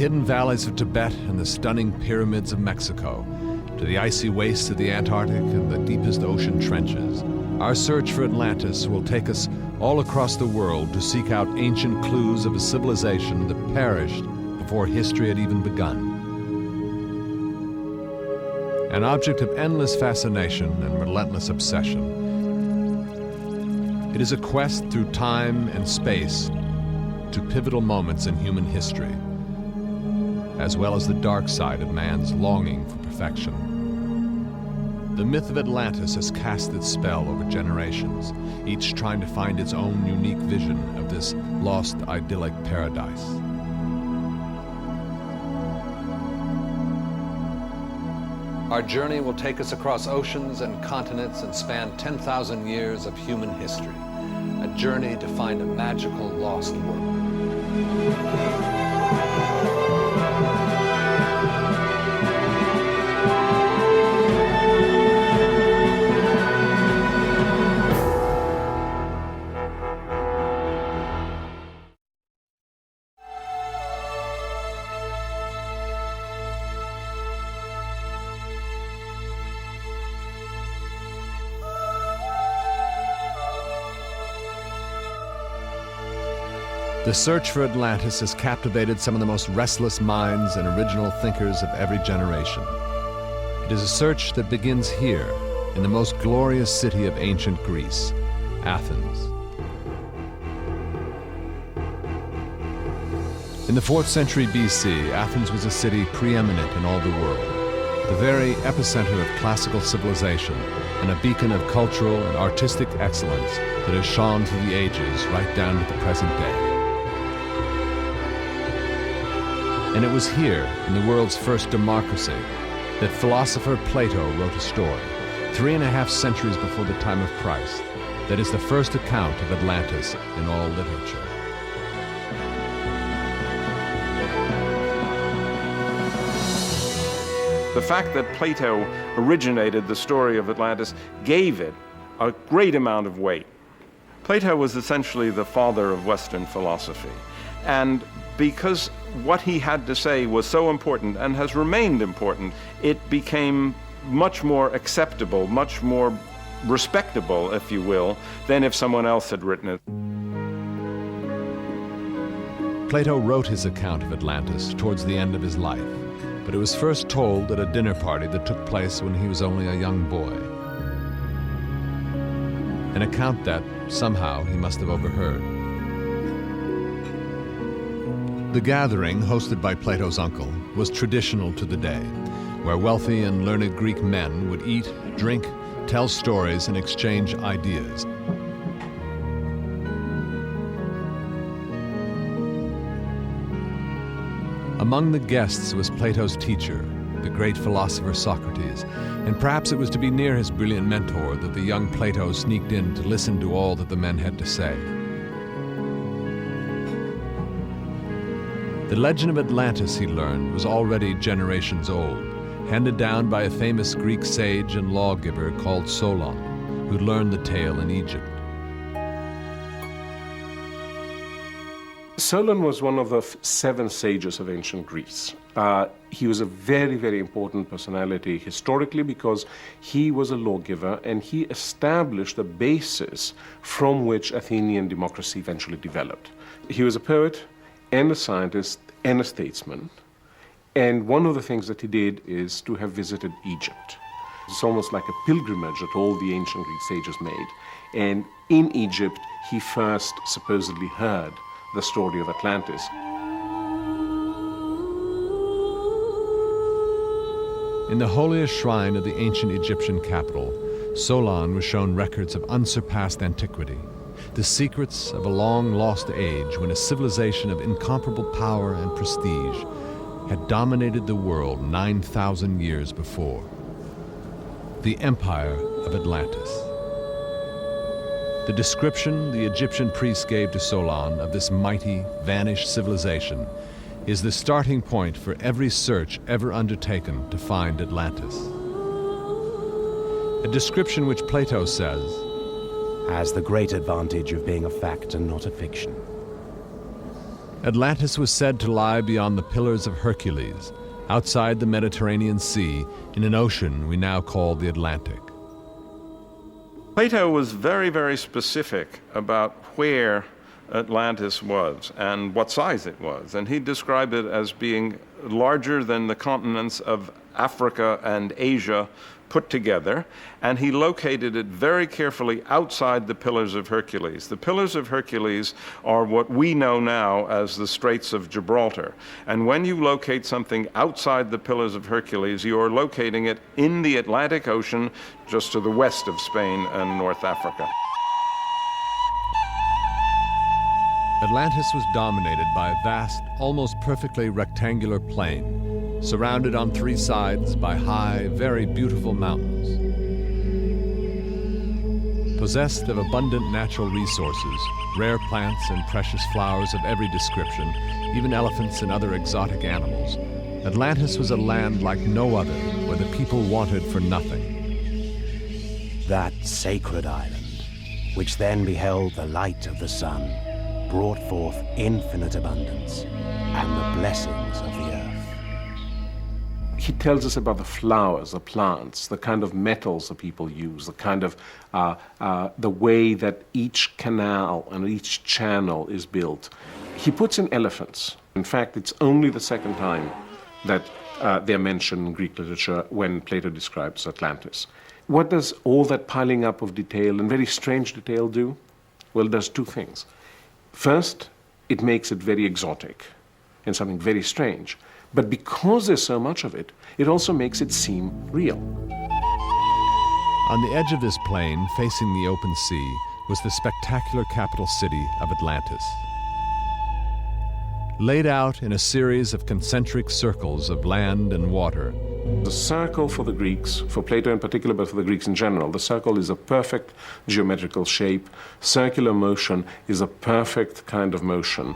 hidden valleys of Tibet and the stunning pyramids of Mexico, to the icy wastes of the Antarctic and the deepest ocean trenches, our search for Atlantis will take us all across the world to seek out ancient clues of a civilization that perished before history had even begun. An object of endless fascination and relentless obsession, it is a quest through time and space to pivotal moments in human history, as well as the dark side of man's longing for perfection. The myth of Atlantis has cast its spell over generations, each trying to find its own unique vision of this lost idyllic paradise. Our journey will take us across oceans and continents and span 10,000 years of human history, a journey to find a magical lost world. The search for Atlantis has captivated some of the most restless minds and original thinkers of every generation. It is a search that begins here, in the most glorious city of ancient Greece, Athens. In the 4th century BC, Athens was a city preeminent in all the world, the very epicenter of classical civilization and a beacon of cultural and artistic excellence that has shone through the ages right down to the present day. And it was here, in the world's first democracy, that philosopher Plato wrote a story, 3.5 centuries before the time of Christ, that is the first account of Atlantis in all literature. The fact that Plato originated the story of Atlantis gave it a great amount of weight. Plato was essentially the father of Western philosophy, and because what he had to say was so important and has remained important, it became much more acceptable, much more respectable, if you will, than if someone else had written it. Plato wrote his account of Atlantis towards the end of his life, but it was first told at a dinner party that took place when he was only a young boy. An account that, somehow, he must have overheard. The gathering, hosted by Plato's uncle, was traditional to the day, where wealthy and learned Greek men would eat, drink, tell stories, and exchange ideas. Among the guests was Plato's teacher, the great philosopher Socrates, and perhaps it was to be near his brilliant mentor that the young Plato sneaked in to listen to all that the men had to say. The legend of Atlantis, he learned, was already generations old, handed down by a famous Greek sage and lawgiver called Solon, who learned the tale in Egypt. Solon was one of the 7 sages of ancient Greece. He was a very, very important personality historically because he was a lawgiver and he established the basis from which Athenian democracy eventually developed. He was a poet and a scientist and a statesman. And one of the things that he did is to have visited Egypt. It's almost like a pilgrimage that all the ancient Greek sages made. And in Egypt, he first supposedly heard the story of Atlantis. In the holiest shrine of the ancient Egyptian capital, Solon was shown records of unsurpassed antiquity, the secrets of a long-lost age when a civilization of incomparable power and prestige had dominated the world 9,000 years before. The Empire of Atlantis. The description the Egyptian priests gave to Solon of this mighty, vanished civilization is the starting point for every search ever undertaken to find Atlantis. A description which Plato says has the great advantage of being a fact and not a fiction. Atlantis was said to lie beyond the Pillars of Hercules, outside the Mediterranean Sea, in an ocean we now call the Atlantic. Plato was very, very specific about where Atlantis was and what size it was. And he described it as being larger than the continents of Africa and Asia put together, and he located it very carefully outside the Pillars of Hercules. The Pillars of Hercules are what we know now as the Straits of Gibraltar. And when you locate something outside the Pillars of Hercules, you are locating it in the Atlantic Ocean, just to the west of Spain and North Africa. Atlantis was dominated by a vast, almost perfectly rectangular plain, surrounded on three sides by high, very beautiful mountains. Possessed of abundant natural resources, rare plants and precious flowers of every description, even elephants and other exotic animals, Atlantis was a land like no other, where the people wanted for nothing. That sacred island, which then beheld the light of the sun, brought forth infinite abundance and the blessings of the earth. He tells us about the flowers, the plants, the kind of metals the people use, the kind of the way that each canal and each channel is built. He puts in elephants. In fact, it's only the second time that they're mentioned in Greek literature when Plato describes Atlantis. What does all that piling up of detail, and very strange detail, do? Well, it does two things. First, it makes it very exotic and something very strange. But because there's so much of it, it also makes it seem real. On the edge of this plain, facing the open sea, was the spectacular capital city of Atlantis. Laid out in a series of concentric circles of land and water. The circle for the Greeks, for Plato in particular, but for the Greeks in general, the circle is a perfect geometrical shape. Circular motion is a perfect kind of motion.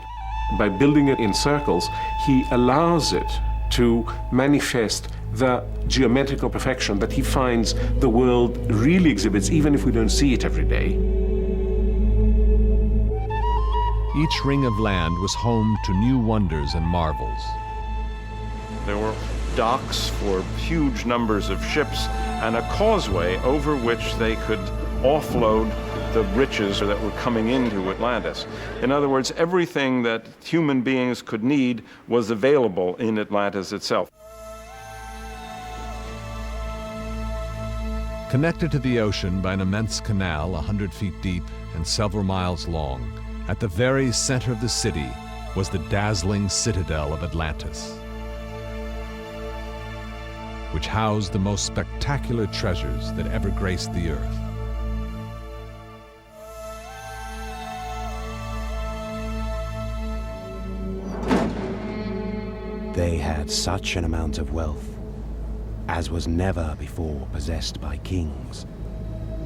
By building it in circles, he allows it to manifest the geometrical perfection that he finds the world really exhibits, even if we don't see it every day. Each ring of land was home to new wonders and marvels. There were docks for huge numbers of ships and a causeway over which they could offload the riches that were coming into Atlantis. In other words, everything that human beings could need was available in Atlantis itself. Connected to the ocean by an immense canal 100 feet deep and several miles long, at the very center of the city was the dazzling citadel of Atlantis, which housed the most spectacular treasures that ever graced the earth. They had such an amount of wealth as was never before possessed by kings,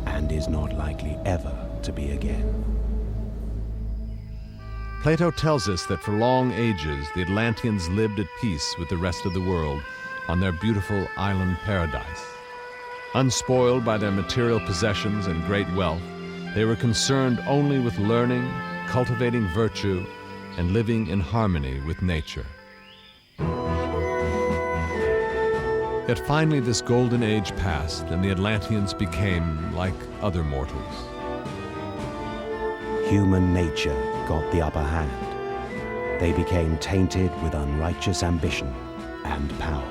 and is not likely ever to be again. Plato tells us that for long ages the Atlanteans lived at peace with the rest of the world on their beautiful island paradise. Unspoiled by their material possessions and great wealth, they were concerned only with learning, cultivating virtue, and living in harmony with nature. Yet finally this golden age passed, and the Atlanteans became like other mortals. Human nature got the upper hand. They became tainted with unrighteous ambition and power.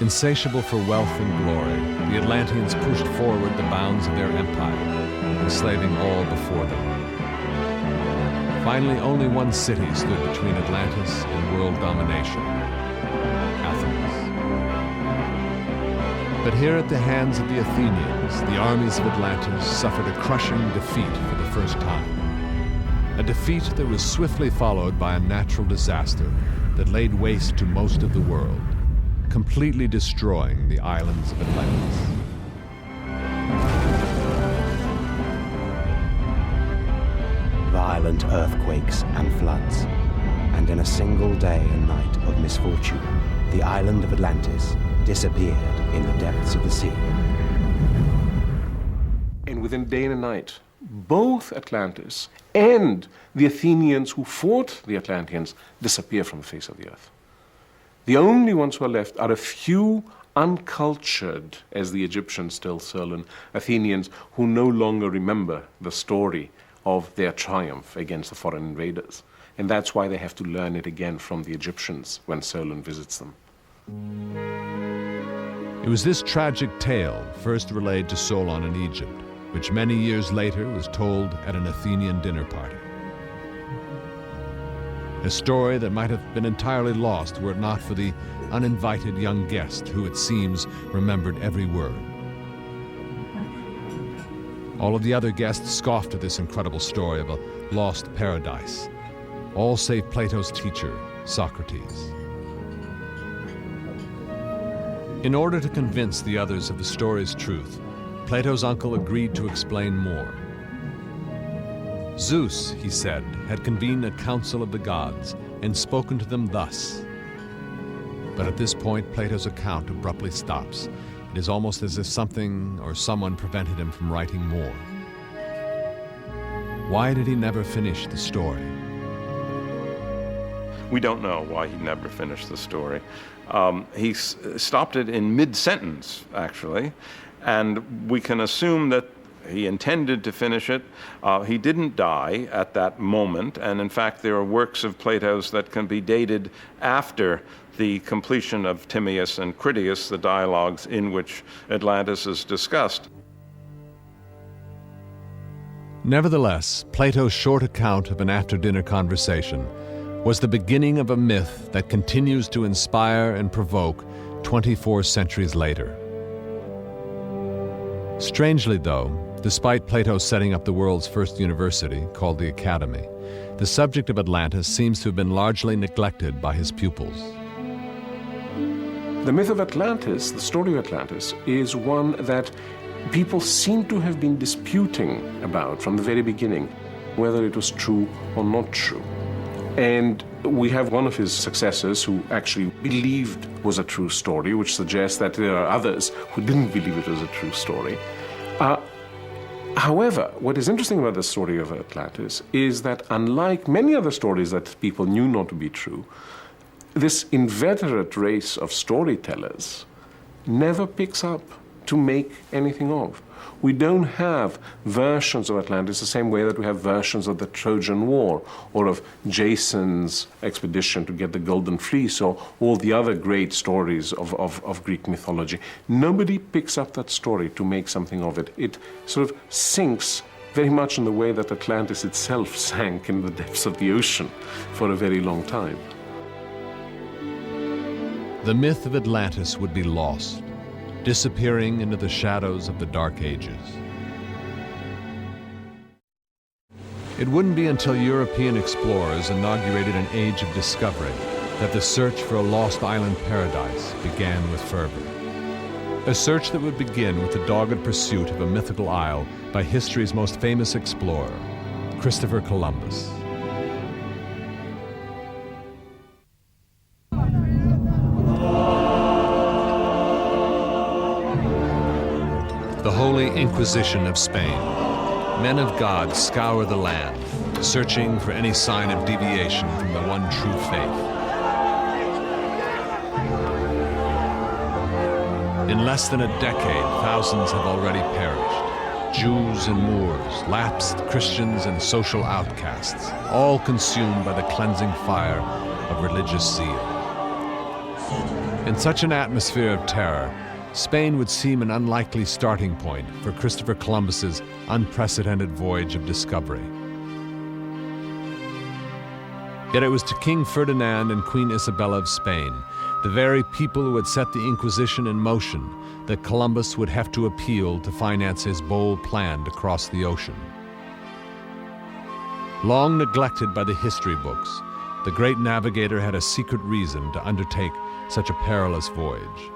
Insatiable for wealth and glory, the Atlanteans pushed forward the bounds of their empire, enslaving all before them. Finally, only one city stood between Atlantis and world domination: Athens. But here at the hands of the Athenians, the armies of Atlantis suffered a crushing defeat for the first time. A defeat that was swiftly followed by a natural disaster that laid waste to most of the world, completely destroying the islands of Atlantis. Violent earthquakes and floods, and in a single day and night of misfortune, the island of Atlantis disappeared in the depths of the sea. And within a day and a night, both Atlantis and the Athenians who fought the Atlanteans disappear from the face of the earth. The only ones who are left are a few uncultured, as the Egyptians tell Solon, Athenians who no longer remember the story of their triumph against the foreign invaders. And that's why they have to learn it again from the Egyptians when Solon visits them. It was this tragic tale first relayed to Solon in Egypt, which many years later was told at an Athenian dinner party. A story that might have been entirely lost were it not for the uninvited young guest who, it seems, remembered every word. All of the other guests scoffed at this incredible story of a lost paradise, all save Plato's teacher, Socrates. In order to convince the others of the story's truth, Plato's uncle agreed to explain more. Zeus, he said, had convened a council of the gods and spoken to them thus. But at this point, Plato's account abruptly stops. It is almost as if something or someone prevented him from writing more. Why did he never finish the story? We don't know why he never finished the story. He stopped it in mid-sentence, actually, and we can assume that he intended to finish it. He didn't die at that moment, and in fact there are works of Plato's that can be dated after the completion of Timaeus and Critias, the dialogues in which Atlantis is discussed. Nevertheless, Plato's short account of an after-dinner conversation was the beginning of a myth that continues to inspire and provoke 24 centuries later. Strangely, though, despite Plato setting up the world's first university, called the Academy, the subject of Atlantis seems to have been largely neglected by his pupils. The myth of Atlantis, the story of Atlantis, is one that people seem to have been disputing about from the very beginning, whether it was true or not true. And we have one of his successors who actually believed was a true story, which suggests that there are others who didn't believe it was a true story. However, what is interesting about the story of Atlantis is that unlike many other stories that people knew not to be true, this inveterate race of storytellers never picks up to make anything of. We don't have versions of Atlantis the same way that we have versions of the Trojan War or of Jason's expedition to get the Golden Fleece or all the other great stories of Greek mythology. Nobody picks up that story to make something of it. It sort of sinks very much in the way that Atlantis itself sank in the depths of the ocean for a very long time. The myth of Atlantis would be lost, disappearing into the shadows of the Dark Ages. It wouldn't be until European explorers inaugurated an age of discovery that the search for a lost island paradise began with fervor. A search that would begin with the dogged pursuit of a mythical isle by history's most famous explorer, Christopher Columbus. The Holy Inquisition of Spain. Men of God scour the land, searching for any sign of deviation from the one true faith. In less than a decade, thousands have already perished. Jews and Moors, lapsed Christians and social outcasts, all consumed by the cleansing fire of religious zeal. In such an atmosphere of terror, Spain would seem an unlikely starting point for Christopher Columbus's unprecedented voyage of discovery. Yet it was to King Ferdinand and Queen Isabella of Spain, the very people who had set the Inquisition in motion, that Columbus would have to appeal to finance his bold plan to cross the ocean. Long neglected by the history books, the great navigator had a secret reason to undertake such a perilous voyage.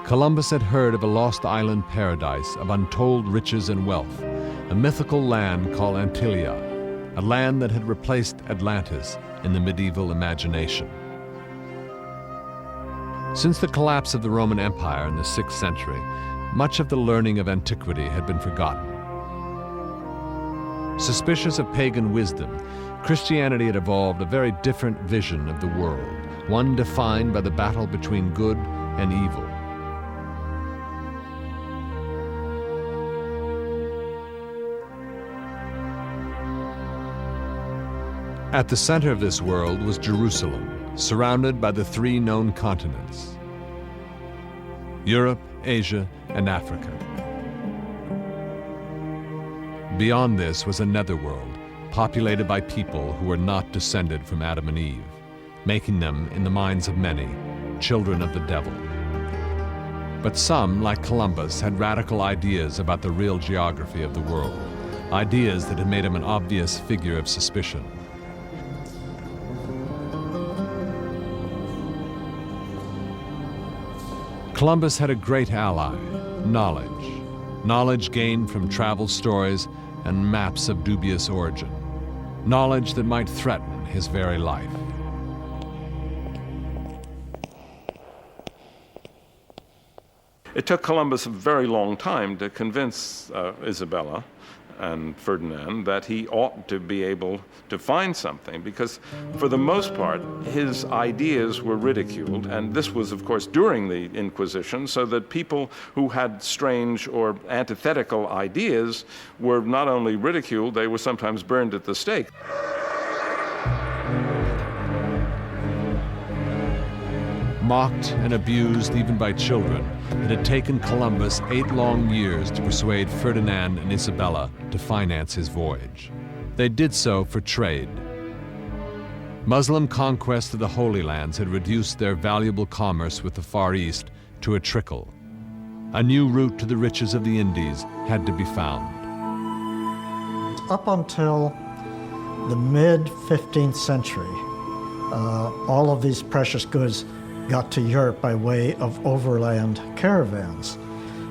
Columbus had heard of a lost island paradise of untold riches and wealth, a mythical land called Antilia, a land that had replaced Atlantis in the medieval imagination. Since the collapse of the Roman Empire in the 6th century, much of the learning of antiquity had been forgotten. Suspicious of pagan wisdom, Christianity had evolved a very different vision of the world, one defined by the battle between good and evil. At the center of this world was Jerusalem, surrounded by the three known continents: Europe, Asia, and Africa. Beyond this was a netherworld, populated by people who were not descended from Adam and Eve, making them, in the minds of many, children of the devil. But some, like Columbus, had radical ideas about the real geography of the world, ideas that had made him an obvious figure of suspicion. Columbus had a great ally, knowledge. Knowledge gained from travel stories and maps of dubious origin. Knowledge that might threaten his very life. It took Columbus a very long time to convince Isabella and Ferdinand that he ought to be able to find something, because for the most part his ideas were ridiculed, and this was of course during the Inquisition, so that people who had strange or antithetical ideas were not only ridiculed, they were sometimes burned at the stake. Mocked and abused even by children, it had taken Columbus 8 long years to persuade Ferdinand and Isabella to finance his voyage. They did so for trade. Muslim conquest of the Holy Lands had reduced their valuable commerce with the Far East to a trickle. A new route to the riches of the Indies had to be found. Up until the mid-15th century, all of these precious goods got to Europe by way of overland caravans.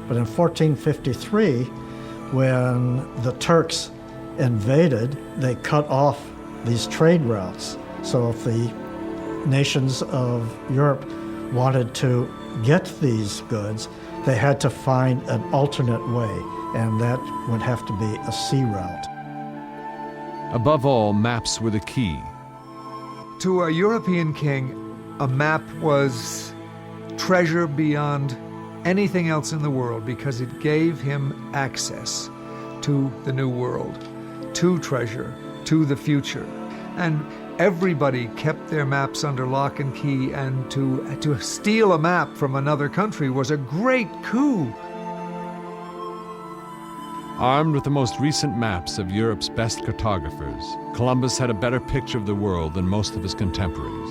But in 1453, when the Turks invaded, they cut off these trade routes. So if the nations of Europe wanted to get these goods, they had to find an alternate way, and that would have to be a sea route. Above all, maps were the key. To a European king, a map was treasure beyond anything else in the world, because it gave him access to the new world, to treasure, to the future. And everybody kept their maps under lock and key, and to steal a map from another country was a great coup. Armed with the most recent maps of Europe's best cartographers, Columbus had a better picture of the world than most of his contemporaries.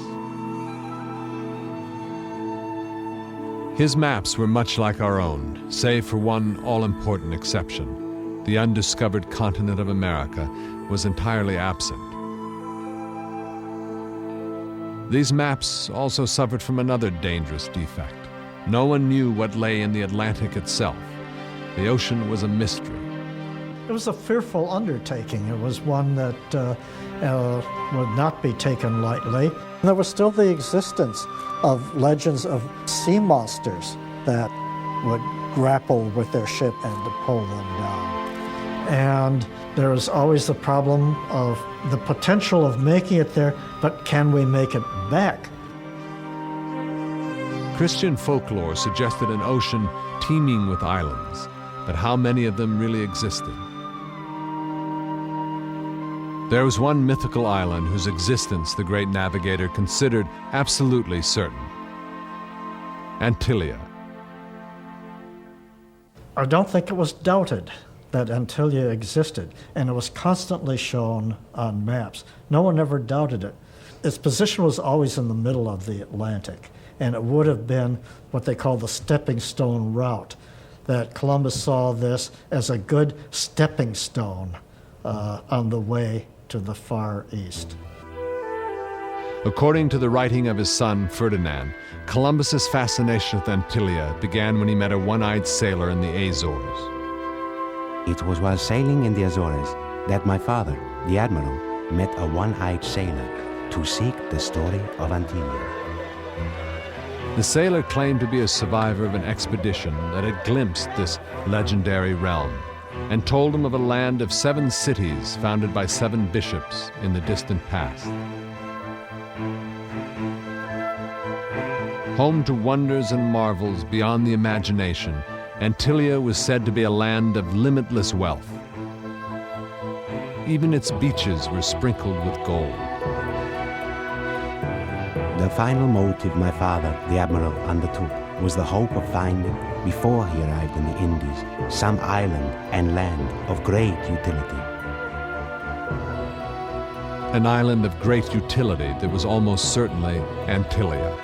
His maps were much like our own, save for one all-important exception. The undiscovered continent of America was entirely absent. These maps also suffered from another dangerous defect. No one knew what lay in the Atlantic itself. The ocean was a mystery. It was a fearful undertaking. It was one that would not be taken lightly. There was still the existence of legends of sea monsters that would grapple with their ship and to pull them down. And there was always the problem of the potential of making it there, but can we make it back? Christian folklore suggested an ocean teeming with islands, but how many of them really existed? There was one mythical island whose existence the great navigator considered absolutely certain: Antillia. I don't think it was doubted that Antillia existed, and it was constantly shown on maps. No one ever doubted it. Its position was always in the middle of the Atlantic, and it would have been what they call the stepping stone route, that Columbus saw this as a good stepping stone on the way to the Far East. According to the writing of his son, Ferdinand, Columbus's fascination with Antillia began when he met a one-eyed sailor in the Azores. It was while sailing in the Azores that my father, the admiral, met a one-eyed sailor to seek the story of Antillia. The sailor claimed to be a survivor of an expedition that had glimpsed this legendary realm. and told him of a land of 7 cities founded by 7 bishops in the distant past. Home to wonders and marvels beyond the imagination, Antilia was said to be a land of limitless wealth. Even its beaches were sprinkled with gold. The final motive my father, the Admiral, undertook was the hope of finding, before he arrived in the Indies, some island and land of great utility. An island of great utility that was almost certainly Antilia.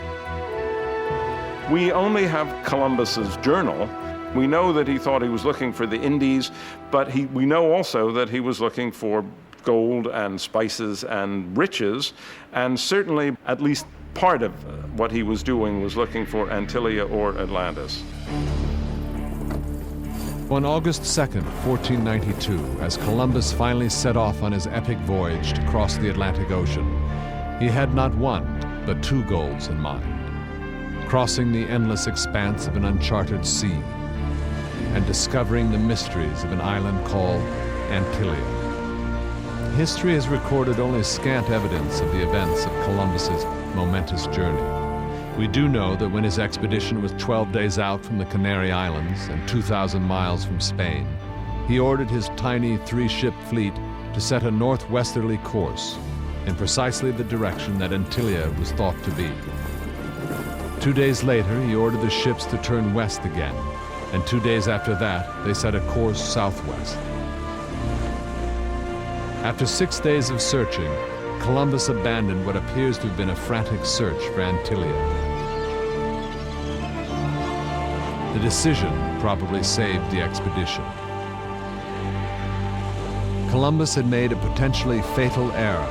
We only have Columbus's journal. We know that he thought he was looking for the Indies, but we know also that he was looking for gold and spices and riches, and certainly at least part of what he was doing was looking for Antilia or Atlantis. On August 2nd, 1492, as Columbus finally set off on his epic voyage to cross the Atlantic Ocean, he had not one, but 2 goals in mind: crossing the endless expanse of an uncharted sea and discovering the mysteries of an island called Antilia. History has recorded only scant evidence of the events of Columbus's momentous journey. We do know that when his expedition was 12 days out from the Canary Islands and 2,000 miles from Spain, he ordered his tiny 3-ship fleet to set a northwesterly course in precisely the direction that Antilia was thought to be. 2 days later, he ordered the ships to turn west again, and 2 days after that, they set a course southwest. After 6 days of searching, Columbus abandoned what appears to have been a frantic search for Antilia. The decision probably saved the expedition. Columbus had made a potentially fatal error.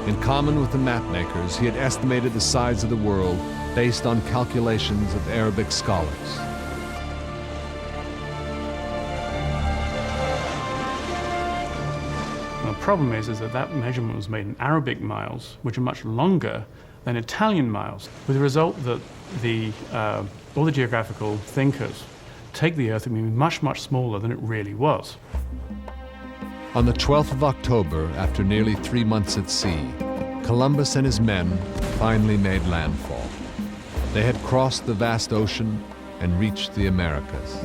In common with the mapmakers, he had estimated the size of the world based on calculations of Arabic scholars. The problem is that measurement was made in Arabic miles, which are much longer than Italian miles, with the result that all the geographical thinkers take the Earth to be much, much smaller than it really was. On the 12th of October, after nearly 3 months at sea, Columbus and his men finally made landfall. They had crossed the vast ocean and reached the Americas.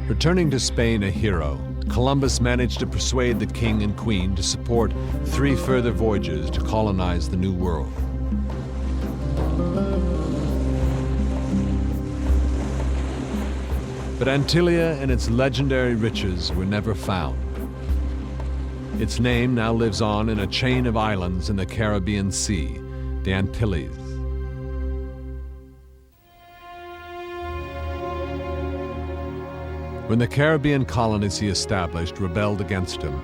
Returning to Spain a hero, Columbus managed to persuade the king and queen to support 3 further voyages to colonize the New World. But Antilia and its legendary riches were never found. Its name now lives on in a chain of islands in the Caribbean Sea, the Antilles. When the Caribbean colonies he established rebelled against him,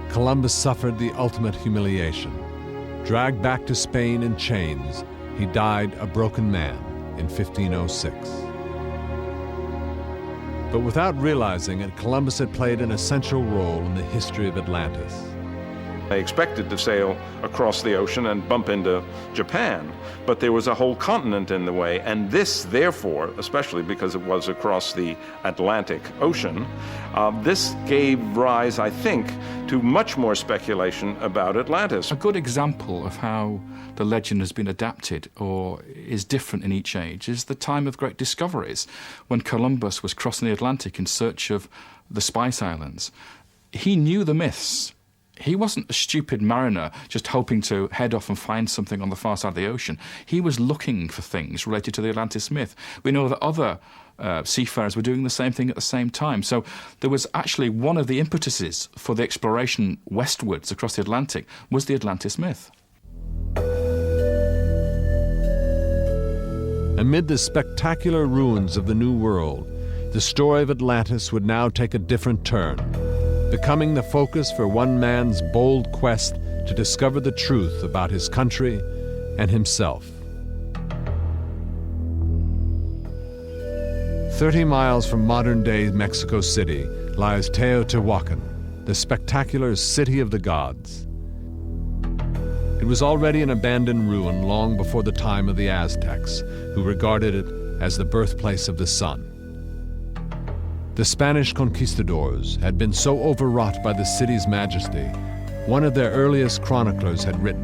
Columbus suffered the ultimate humiliation. Dragged back to Spain in chains, he died a broken man in 1506. But without realizing it, Columbus had played an essential role in the history of Atlantis. They expected to sail across the ocean and bump into Japan, but there was a whole continent in the way, and this, therefore, especially because it was across the Atlantic Ocean, this gave rise, I think, to much more speculation about Atlantis. A good example of how the legend has been adapted or is different in each age is the time of great discoveries, when Columbus was crossing the Atlantic in search of the Spice Islands. He knew the myths. He wasn't a stupid mariner just hoping to head off and find something on the far side of the ocean. He was looking for things related to the Atlantis myth. We know that other seafarers were doing the same thing at the same time. So there was actually one of the impetuses for the exploration westwards across the Atlantic was the Atlantis myth. Amid the spectacular ruins of the New World, the story of Atlantis would now take a different turn, becoming the focus for one man's bold quest to discover the truth about his country and himself. 30 miles from modern-day Mexico City lies Teotihuacan, the spectacular city of the gods. It was already an abandoned ruin long before the time of the Aztecs, who regarded it as the birthplace of the sun. The Spanish conquistadors had been so overwrought by the city's majesty, one of their earliest chroniclers had written,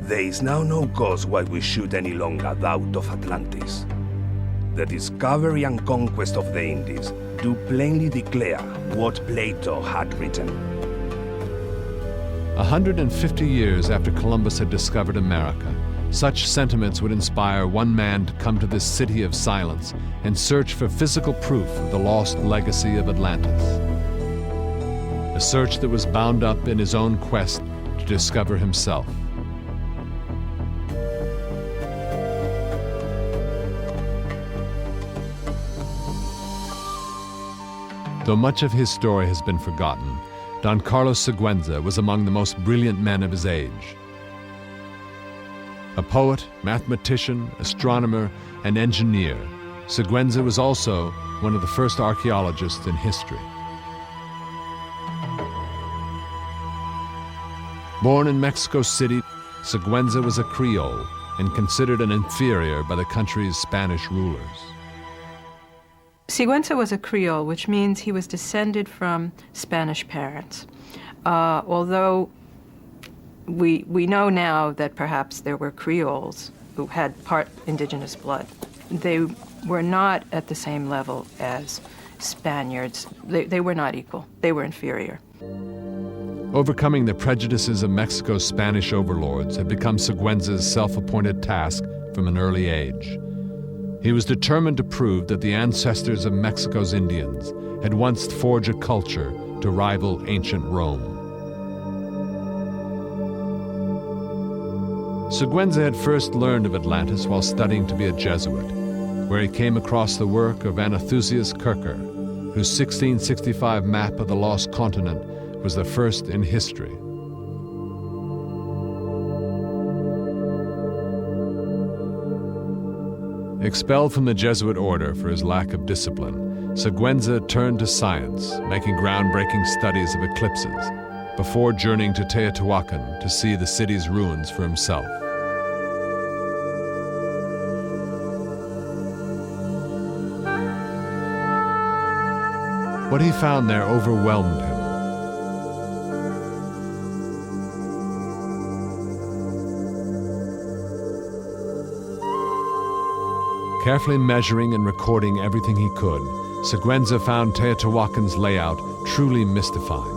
"There is now no cause why we should any longer doubt of Atlantis. The discovery and conquest of the Indies do plainly declare what Plato had written." 150 years after Columbus had discovered America, such sentiments would inspire one man to come to this city of silence and search for physical proof of the lost legacy of Atlantis. A search that was bound up in his own quest to discover himself. Though much of his story has been forgotten, Don Carlos Siguenza was among the most brilliant men of his age. A poet, mathematician, astronomer, and engineer, Siguenza was also one of the first archaeologists in history. Born in Mexico City, Siguenza was a Creole and considered an inferior by the country's Spanish rulers. Siguenza was a Creole, which means he was descended from Spanish parents. Although we know now that perhaps there were Creoles who had part indigenous blood. They were not at the same level as Spaniards. They were not equal. They were inferior. Overcoming the prejudices of Mexico's Spanish overlords had become Siguenza's self-appointed task from an early age. He was determined to prove that the ancestors of Mexico's Indians had once forged a culture to rival ancient Rome. Siguenza had first learned of Atlantis while studying to be a Jesuit, where he came across the work of Athanasius Kircher, whose 1665 map of the lost continent was the first in history. Expelled from the Jesuit order for his lack of discipline, Siguenza turned to science, making groundbreaking studies of eclipses, before journeying to Teotihuacan to see the city's ruins for himself. What he found there overwhelmed him. Carefully measuring and recording everything he could, Siguenza found Teotihuacan's layout truly mystifying.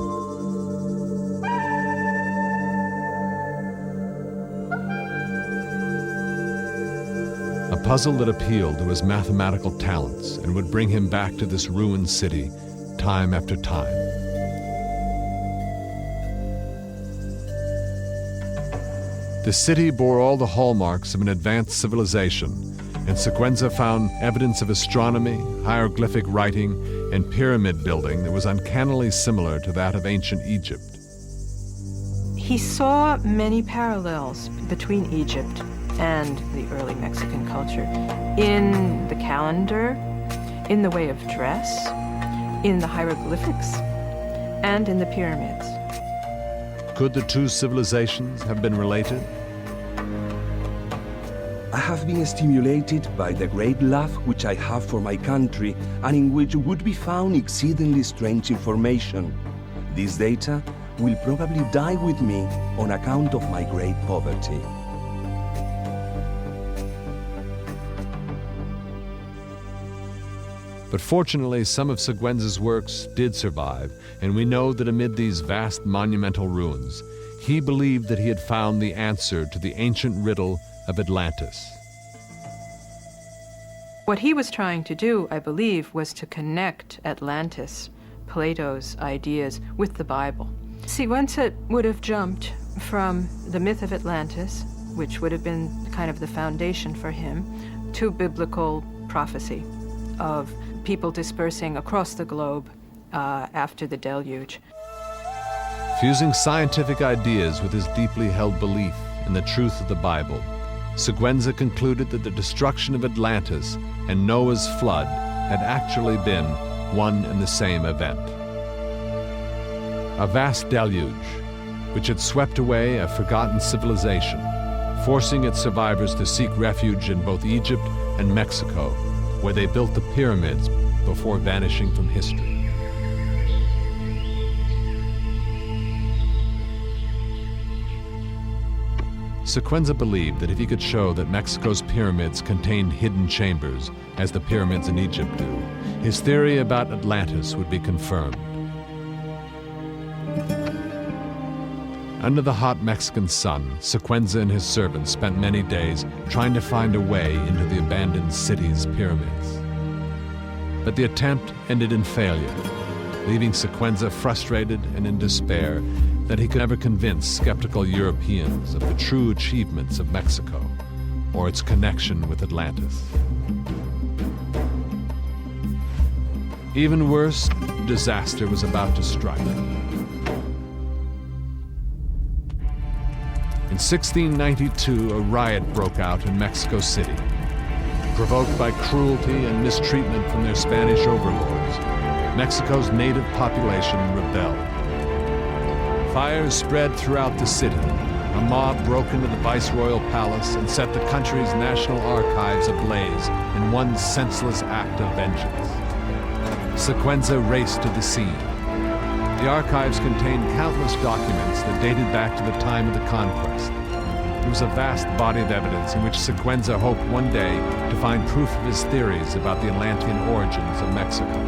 A puzzle that appealed to his mathematical talents and would bring him back to this ruined city time after time. The city bore all the hallmarks of an advanced civilization, and Siguenza found evidence of astronomy, hieroglyphic writing, and pyramid building that was uncannily similar to that of ancient Egypt. He saw many parallels between Egypt and the early Mexican culture in the calendar, in the way of dress, in the hieroglyphics, and in the pyramids. Could the two civilizations have been related? I have been stimulated by the great love which I have for my country and in which would be found exceedingly strange information. This data will probably die with me on account of my great poverty. But fortunately, some of Siguenza's works did survive, and we know that amid these vast monumental ruins, he believed that he had found the answer to the ancient riddle of Atlantis. What he was trying to do, I believe, was to connect Atlantis, Plato's ideas, with the Bible. Siguenza would have jumped from the myth of Atlantis, which would have been kind of the foundation for him, to biblical prophecy of people dispersing across the globe after the deluge. Fusing scientific ideas with his deeply held belief in the truth of the Bible, Siguenza concluded that the destruction of Atlantis and Noah's flood had actually been one and the same event. A vast deluge, which had swept away a forgotten civilization, forcing its survivors to seek refuge in both Egypt and Mexico, where they built the pyramids before vanishing from history. Siguenza believed that if he could show that Mexico's pyramids contained hidden chambers, as the pyramids in Egypt do, his theory about Atlantis would be confirmed. Under the hot Mexican sun, Siguenza and his servants spent many days trying to find a way into the abandoned city's pyramids. But the attempt ended in failure, leaving Siguenza frustrated and in despair that he could never convince skeptical Europeans of the true achievements of Mexico or its connection with Atlantis. Even worse, disaster was about to strike. In 1692, a riot broke out in Mexico City. Provoked by cruelty and mistreatment from their Spanish overlords, Mexico's native population rebelled. Fires spread throughout the city. A mob broke into the viceroyal palace and set the country's national archives ablaze in one senseless act of vengeance. Siguenza raced to the scene. The archives contained countless documents that dated back to the time of the conquest. It was a vast body of evidence in which Siguenza hoped one day to find proof of his theories about the Atlantean origins of Mexico.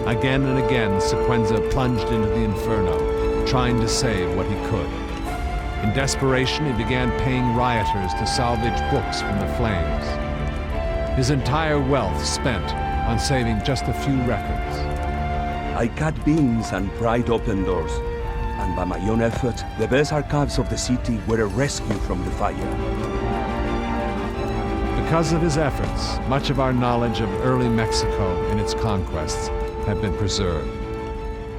Again and again, Siguenza plunged into the inferno, trying to save what he could. In desperation, he began paying rioters to salvage books from the flames. His entire wealth spent on saving just a few records. I cut beams and pried open doors, and by my own effort, the best archives of the city were a rescue from the fire. Because of his efforts, much of our knowledge of early Mexico and its conquests have been preserved.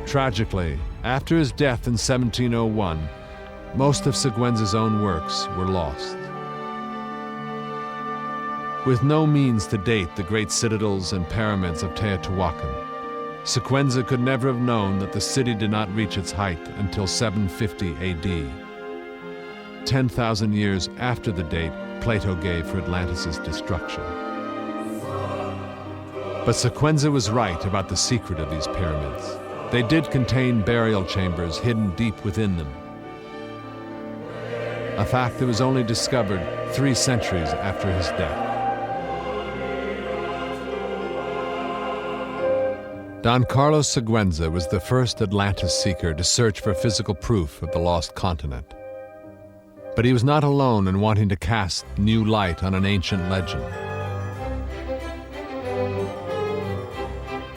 Tragically, after his death in 1701, most of Siguenza's own works were lost. With no means to date the great citadels and pyramids of Teotihuacan, Siguenza could never have known that the city did not reach its height until 750 AD, 10,000 years after the date Plato gave for Atlantis' destruction. But Siguenza was right about the secret of these pyramids. They did contain burial chambers hidden deep within them, a fact that was only discovered 3 centuries after his death. Don Carlos Siguenza was the first Atlantis seeker to search for physical proof of the lost continent. But he was not alone in wanting to cast new light on an ancient legend.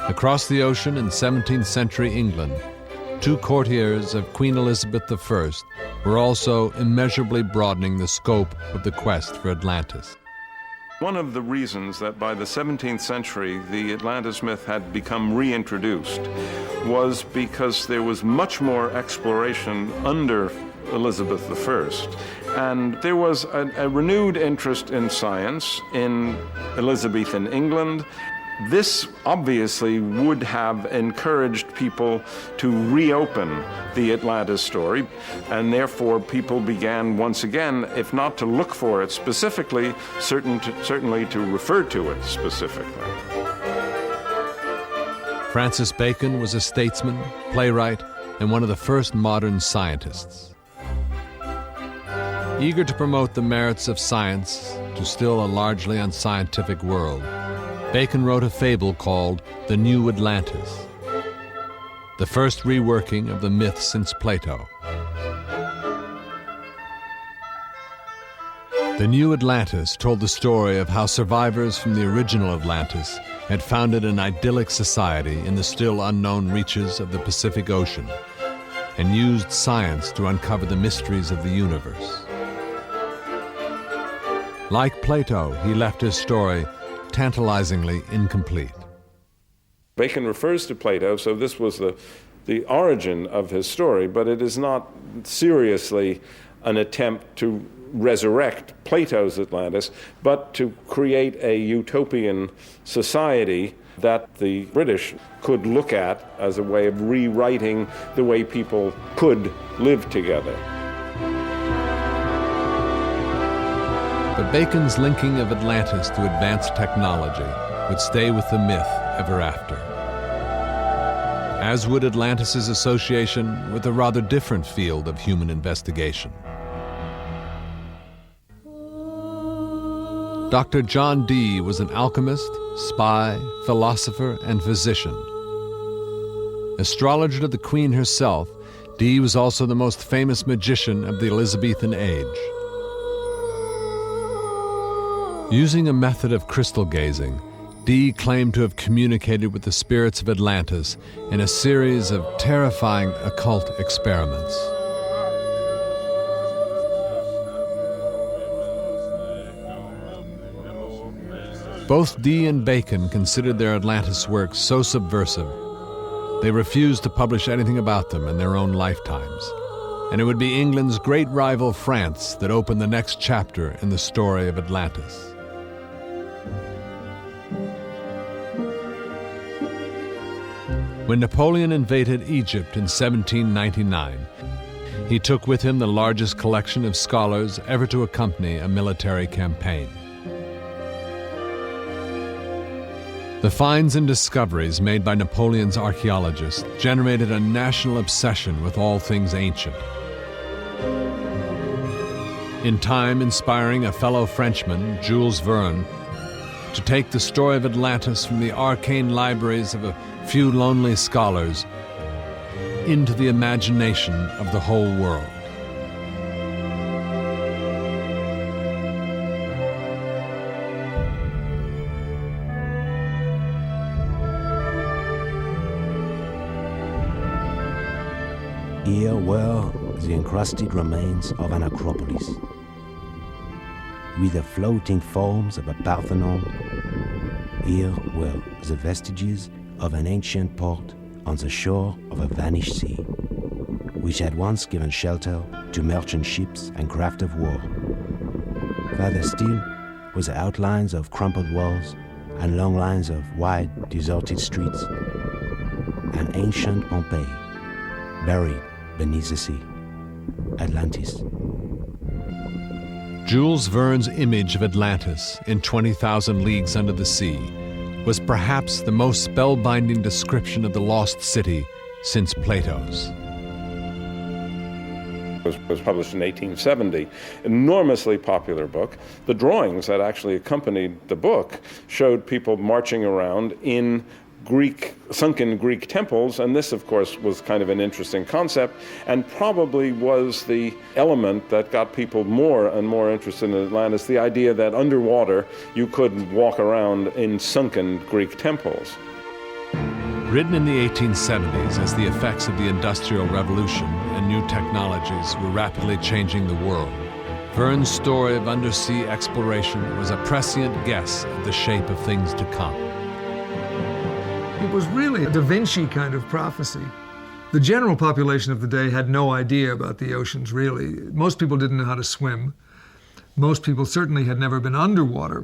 Across the ocean in 17th century England, 2 courtiers of Queen Elizabeth I were also immeasurably broadening the scope of the quest for Atlantis. One of the reasons that by the 17th century the Atlantis myth had become reintroduced was because there was much more exploration under Elizabeth I. And there was a renewed interest in science in Elizabethan England. This obviously would have encouraged people to reopen the Atlantis story, and therefore people began once again, if not to look for it specifically, certainly to refer to it specifically. Francis Bacon was a statesman, playwright, and one of the first modern scientists. Eager to promote the merits of science to still a largely unscientific world, Bacon wrote a fable called The New Atlantis, the first reworking of the myth since Plato. The New Atlantis told the story of how survivors from the original Atlantis had founded an idyllic society in the still unknown reaches of the Pacific Ocean and used science to uncover the mysteries of the universe. Like Plato, he left his story tantalizingly incomplete. Bacon refers to Plato, so this was the origin of his story, but it is not seriously an attempt to resurrect Plato's Atlantis, but to create a utopian society that the British could look at as a way of rewriting the way people could live together. But Bacon's linking of Atlantis to advanced technology would stay with the myth ever after, as would Atlantis' association with a rather different field of human investigation. Dr. John Dee was an alchemist, spy, philosopher, and physician. Astrologer to the Queen herself, Dee was also the most famous magician of the Elizabethan age. Using a method of crystal gazing, Dee claimed to have communicated with the spirits of Atlantis in a series of terrifying occult experiments. Both Dee and Bacon considered their Atlantis works so subversive, they refused to publish anything about them in their own lifetimes. And it would be England's great rival France that opened the next chapter in the story of Atlantis. When Napoleon invaded Egypt in 1799, he took with him the largest collection of scholars ever to accompany a military campaign. The finds and discoveries made by Napoleon's archaeologists generated a national obsession with all things ancient. In time, inspiring a fellow Frenchman, Jules Verne, to take the story of Atlantis from the arcane libraries of a few lonely scholars into the imagination of the whole world. Here were the encrusted remains of an acropolis, with the floating forms of a Parthenon. Here were the vestiges of an ancient port on the shore of a vanished sea, which had once given shelter to merchant ships and craft of war. Further still were the outlines of crumpled walls and long lines of wide, deserted streets. An ancient Pompeii, buried beneath the sea, Atlantis. Jules Verne's image of Atlantis in 20,000 Leagues Under the Sea was perhaps the most spellbinding description of the lost city since Plato's. It was published in 1870, enormously popular book. The drawings that actually accompanied the book showed people marching around in sunken Greek temples, and this, of course, was kind of an interesting concept, and probably was the element that got people more and more interested in Atlantis, the idea that underwater you could walk around in sunken Greek temples. Written in the 1870s as the effects of the Industrial Revolution and new technologies were rapidly changing the world, Verne's story of undersea exploration was a prescient guess at the shape of things to come. It was really a Da Vinci kind of prophecy. The general population of the day had no idea about the oceans, really. Most people didn't know how to swim. Most people certainly had never been underwater.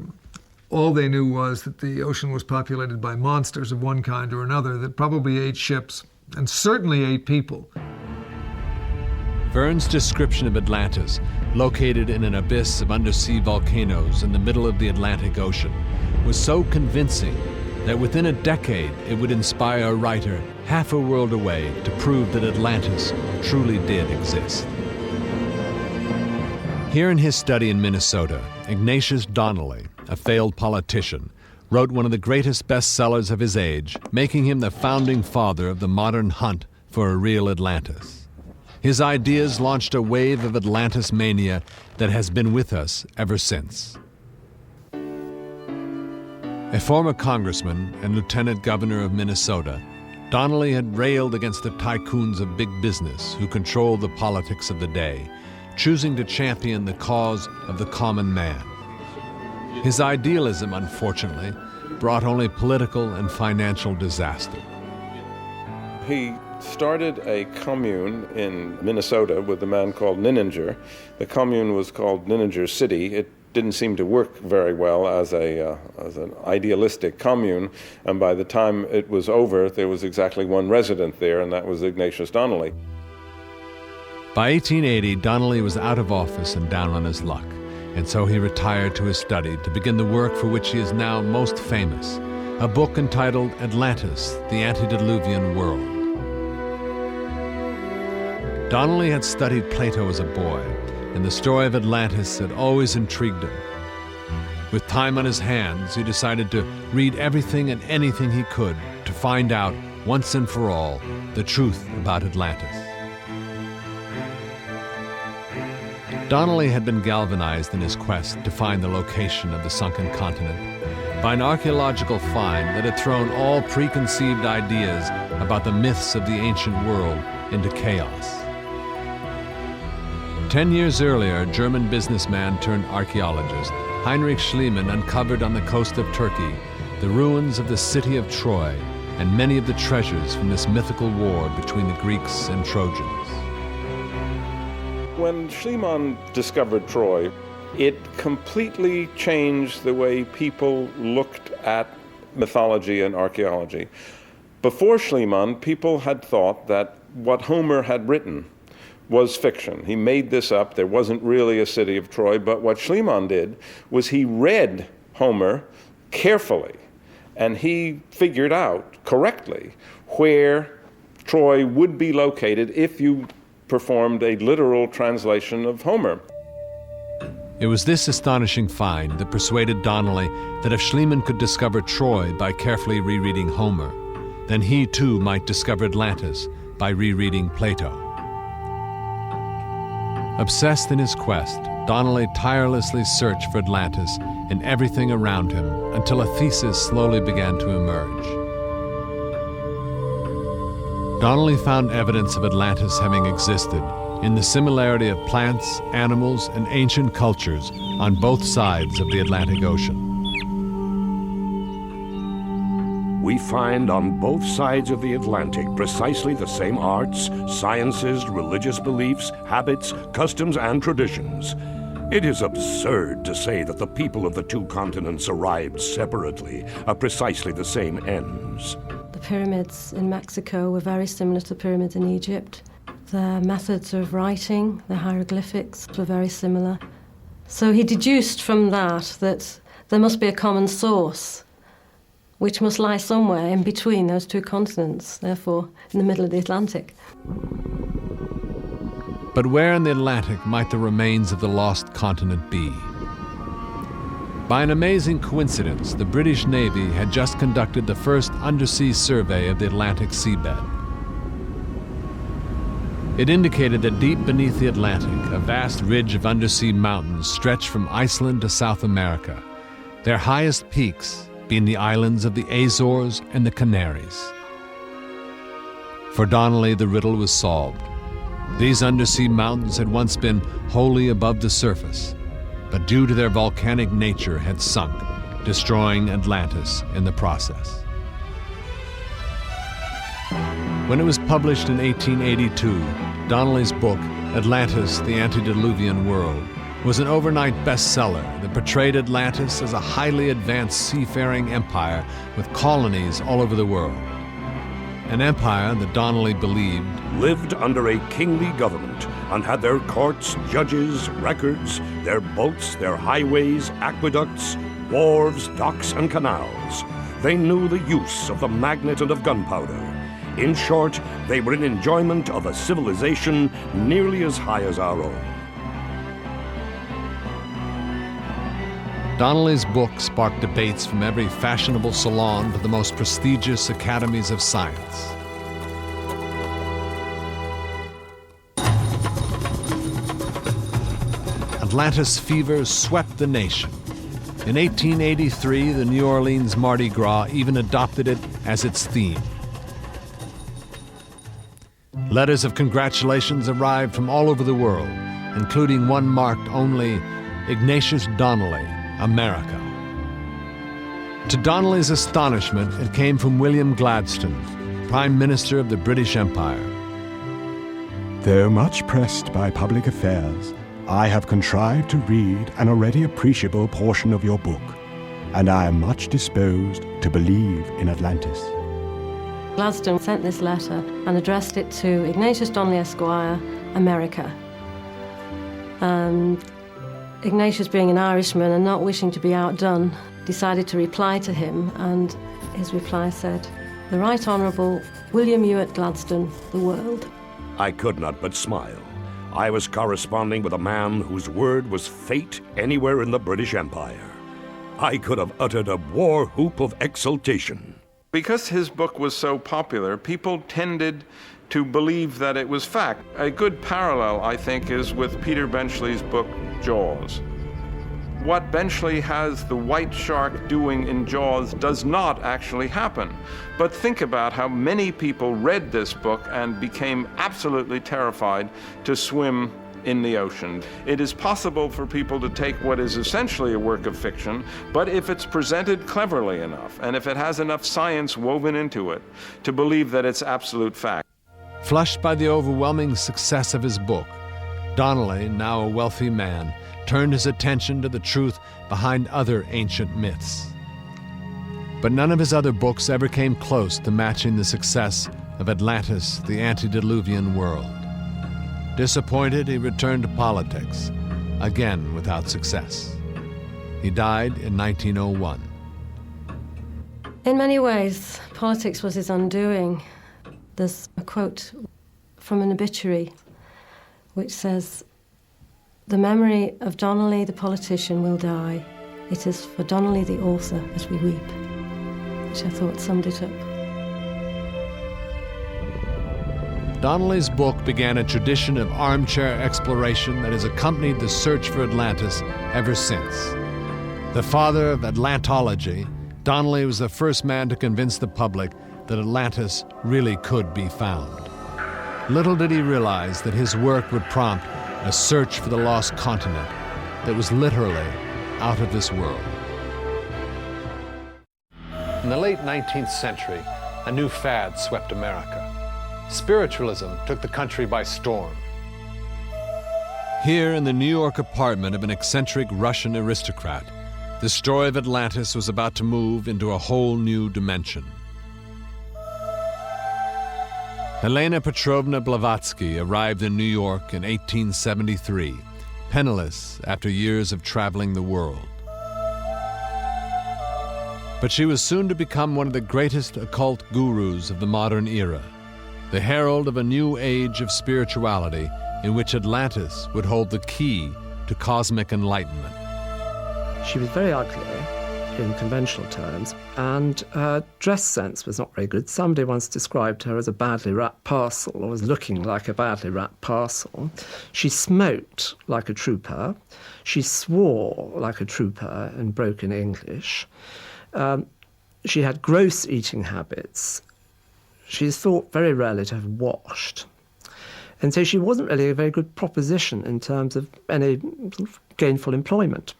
All they knew was that the ocean was populated by monsters of one kind or another that probably ate ships, and certainly ate people. Verne's description of Atlantis, located in an abyss of undersea volcanoes in the middle of the Atlantic Ocean, was so convincing that within a decade it would inspire a writer half a world away to prove that Atlantis truly did exist. Here in his study in Minnesota, Ignatius Donnelly, a failed politician, wrote one of the greatest bestsellers of his age, making him the founding father of the modern hunt for a real Atlantis. His ideas launched a wave of Atlantis mania that has been with us ever since. A former congressman and lieutenant governor of Minnesota, Donnelly had railed against the tycoons of big business who controlled the politics of the day, choosing to champion the cause of the common man. His idealism, unfortunately, brought only political and financial disaster. He started a commune in Minnesota with a man called Nininger. The commune was called Nininger City. It didn't seem to work very well as an idealistic commune, and by the time it was over, there was exactly one resident there, and that was Ignatius Donnelly. By 1880, Donnelly was out of office and down on his luck. and so he retired to his study to begin the work for which he is now most famous, a book entitled Atlantis, the Antediluvian World. Donnelly had studied Plato as a boy, and the story of Atlantis had always intrigued him. With time on his hands, he decided to read everything and anything he could to find out, once and for all, the truth about Atlantis. Donnelly had been galvanized in his quest to find the location of the sunken continent by an archaeological find that had thrown all preconceived ideas about the myths of the ancient world into chaos. 10 years earlier, German businessman turned archaeologist Heinrich Schliemann uncovered on the coast of Turkey the ruins of the city of Troy and many of the treasures from this mythical war between the Greeks and Trojans. When Schliemann discovered Troy, it completely changed the way people looked at mythology and archaeology. Before Schliemann, people had thought that what Homer had written was fiction. He made this up. There wasn't really a city of Troy, but what Schliemann did was he read Homer carefully, and he figured out correctly where Troy would be located if you performed a literal translation of Homer. It was this astonishing find that persuaded Donnelly that if Schliemann could discover Troy by carefully rereading Homer, then he too might discover Atlantis by rereading Plato. Obsessed in his quest, Donnelly tirelessly searched for Atlantis in everything around him until a thesis slowly began to emerge. Donnelly found evidence of Atlantis having existed in the similarity of plants, animals, and ancient cultures on both sides of the Atlantic Ocean. We find on both sides of the Atlantic precisely the same arts, sciences, religious beliefs, habits, customs, and traditions. It is absurd to say that the people of the two continents arrived separately at precisely the same ends. The pyramids in Mexico were very similar to the pyramids in Egypt. Their methods of writing, the hieroglyphics, were very similar. So he deduced from that there must be a common source, which must lie somewhere in between those two continents, therefore in the middle of the Atlantic. But where in the Atlantic might the remains of the lost continent be? By an amazing coincidence, the British Navy had just conducted the first undersea survey of the Atlantic seabed. It indicated that deep beneath the Atlantic, a vast ridge of undersea mountains stretched from Iceland to South America, their highest peaks being the islands of the Azores and the Canaries. For Donnelly, the riddle was solved. These undersea mountains had once been wholly above the surface, but due to their volcanic nature had sunk, destroying Atlantis in the process. When it was published in 1882, Donnelly's book, Atlantis, the Antediluvian World, was an overnight bestseller that portrayed Atlantis as a highly advanced seafaring empire with colonies all over the world. An empire that Donnelly believed lived under a kingly government and had their courts, judges, records, their boats, their highways, aqueducts, wharves, docks, and canals. They knew the use of the magnet and of gunpowder. In short, they were in enjoyment of a civilization nearly as high as our own. Donnelly's book sparked debates from every fashionable salon to the most prestigious academies of science. Atlantis fever swept the nation. In 1883, the New Orleans Mardi Gras even adopted it as its theme. Letters of congratulations arrived from all over the world, including one marked only Ignatius Donnelly, America. To Donnelly's astonishment, it came from William Gladstone, Prime Minister of the British Empire. Though much pressed by public affairs, I have contrived to read an already appreciable portion of your book, and I am much disposed to believe in Atlantis. Gladstone sent this letter and addressed it to Ignatius Donnelly, Esquire, America. And Ignatius, being an Irishman and not wishing to be outdone, decided to reply to him, and his reply said, "The Right Honourable William Ewart Gladstone, the world." I could not but smile. I was corresponding with a man whose word was fate anywhere in the British Empire. I could have uttered a war whoop of exultation. Because his book was so popular, people tended to believe that it was fact. A good parallel, I think, is with Peter Benchley's book, Jaws. What Benchley has the white shark doing in Jaws does not actually happen. But think about how many people read this book and became absolutely terrified to swim in the ocean. It is possible for people to take what is essentially a work of fiction, but if it's presented cleverly enough, and if it has enough science woven into it, to believe that it's absolute fact. Flushed by the overwhelming success of his book, Donnelly, now a wealthy man, turned his attention to the truth behind other ancient myths. But none of his other books ever came close to matching the success of Atlantis, the antediluvian world. Disappointed, he returned to politics, again without success. He died in 1901. In many ways, politics was his undoing. There's a quote from an obituary which says, "The memory of Donnelly the politician will die. It is for Donnelly the author that we weep," which I thought summed it up. Donnelly's book began a tradition of armchair exploration that has accompanied the search for Atlantis ever since. The father of Atlantology, Donnelly was the first man to convince the public that Atlantis really could be found. Little did he realize that his work would prompt a search for the lost continent that was literally out of this world. In the late 19th century, a new fad swept America. Spiritualism took the country by storm. Here in the New York apartment of an eccentric Russian aristocrat, the story of Atlantis was about to move into a whole new dimension. Helena Petrovna Blavatsky arrived in New York in 1873, penniless after years of traveling the world. But she was soon to become one of the greatest occult gurus of the modern era, the herald of a new age of spirituality in which Atlantis would hold the key to cosmic enlightenment. She was very ugly, in conventional terms, and her dress sense was not very good. Somebody once described her as a badly wrapped parcel, or as looking like a badly wrapped parcel. She smoked like a trooper. She swore like a trooper in broken English. She had gross eating habits. She's thought very rarely to have washed. And so she wasn't really a very good proposition in terms of any gainful employment.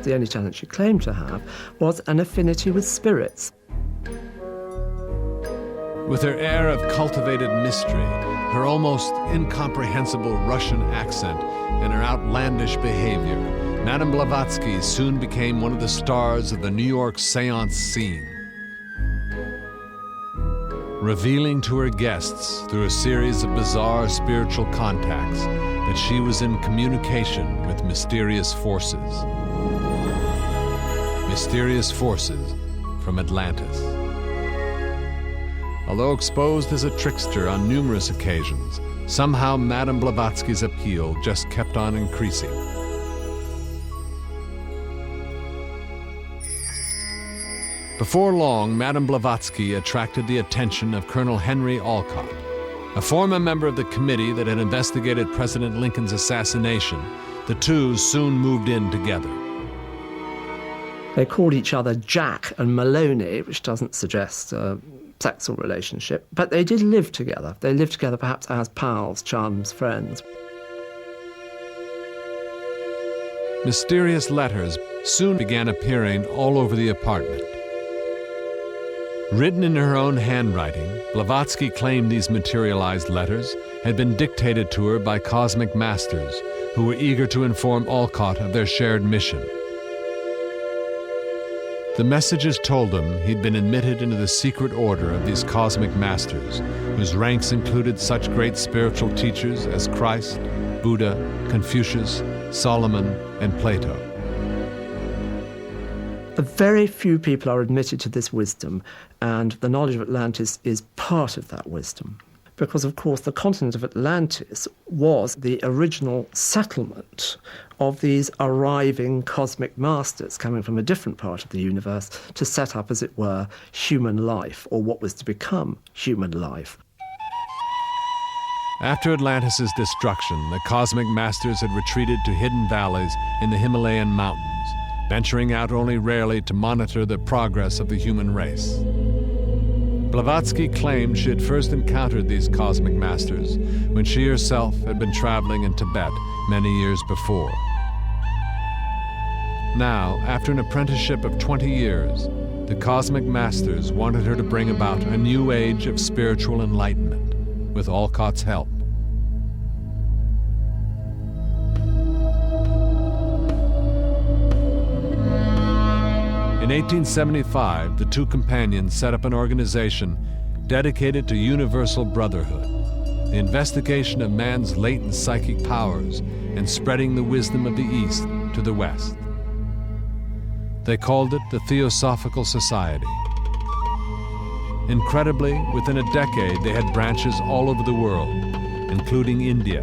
The only talent she claimed to have was an affinity with spirits. With her air of cultivated mystery, her almost incomprehensible Russian accent, and her outlandish behavior, Madame Blavatsky soon became one of the stars of the New York seance scene. Revealing to her guests through a series of bizarre spiritual contacts that she was in communication with mysterious forces. Mysterious forces from Atlantis. Although exposed as a trickster on numerous occasions, somehow Madame Blavatsky's appeal just kept on increasing. Before long, Madame Blavatsky attracted the attention of Colonel Henry Olcott, a former member of the committee that had investigated President Lincoln's assassination. The two soon moved in together. They called each other Jack and Maloney, which doesn't suggest a sexual relationship, but they did live together. They lived together perhaps as pals, chums, friends. Mysterious letters soon began appearing all over the apartment. Written in her own handwriting, Blavatsky claimed these materialized letters had been dictated to her by cosmic masters who were eager to inform Olcott of their shared mission. The messages told him he'd been admitted into the secret order of these cosmic masters, whose ranks included such great spiritual teachers as Christ, Buddha, Confucius, Solomon, and Plato. A very few people are admitted to this wisdom, and the knowledge of Atlantis is part of that wisdom. Because, of course, the continent of Atlantis was the original settlement of these arriving cosmic masters coming from a different part of the universe to set up, as it were, human life, or what was to become human life. After Atlantis' destruction, the cosmic masters had retreated to hidden valleys in the Himalayan mountains, venturing out only rarely to monitor the progress of the human race. Blavatsky claimed she had first encountered these cosmic masters when she herself had been traveling in Tibet many years before. Now, after an apprenticeship of 20 years, the cosmic masters wanted her to bring about a new age of spiritual enlightenment, with Olcott's help. In 1875, the two companions set up an organization dedicated to universal brotherhood, the investigation of man's latent psychic powers, and spreading the wisdom of the East to the West. They called it the Theosophical Society. Incredibly, within a decade, they had branches all over the world, including India,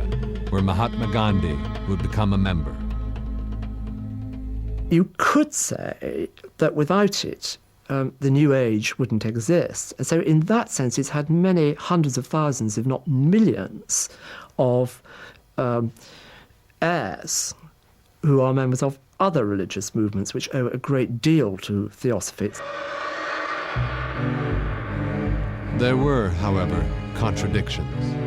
where Mahatma Gandhi would become a member. You could say that without it, the New Age wouldn't exist. And so in that sense, it's had many hundreds of thousands, if not millions, of heirs who are members of other religious movements which owe a great deal to Theosophy. There were, however, contradictions.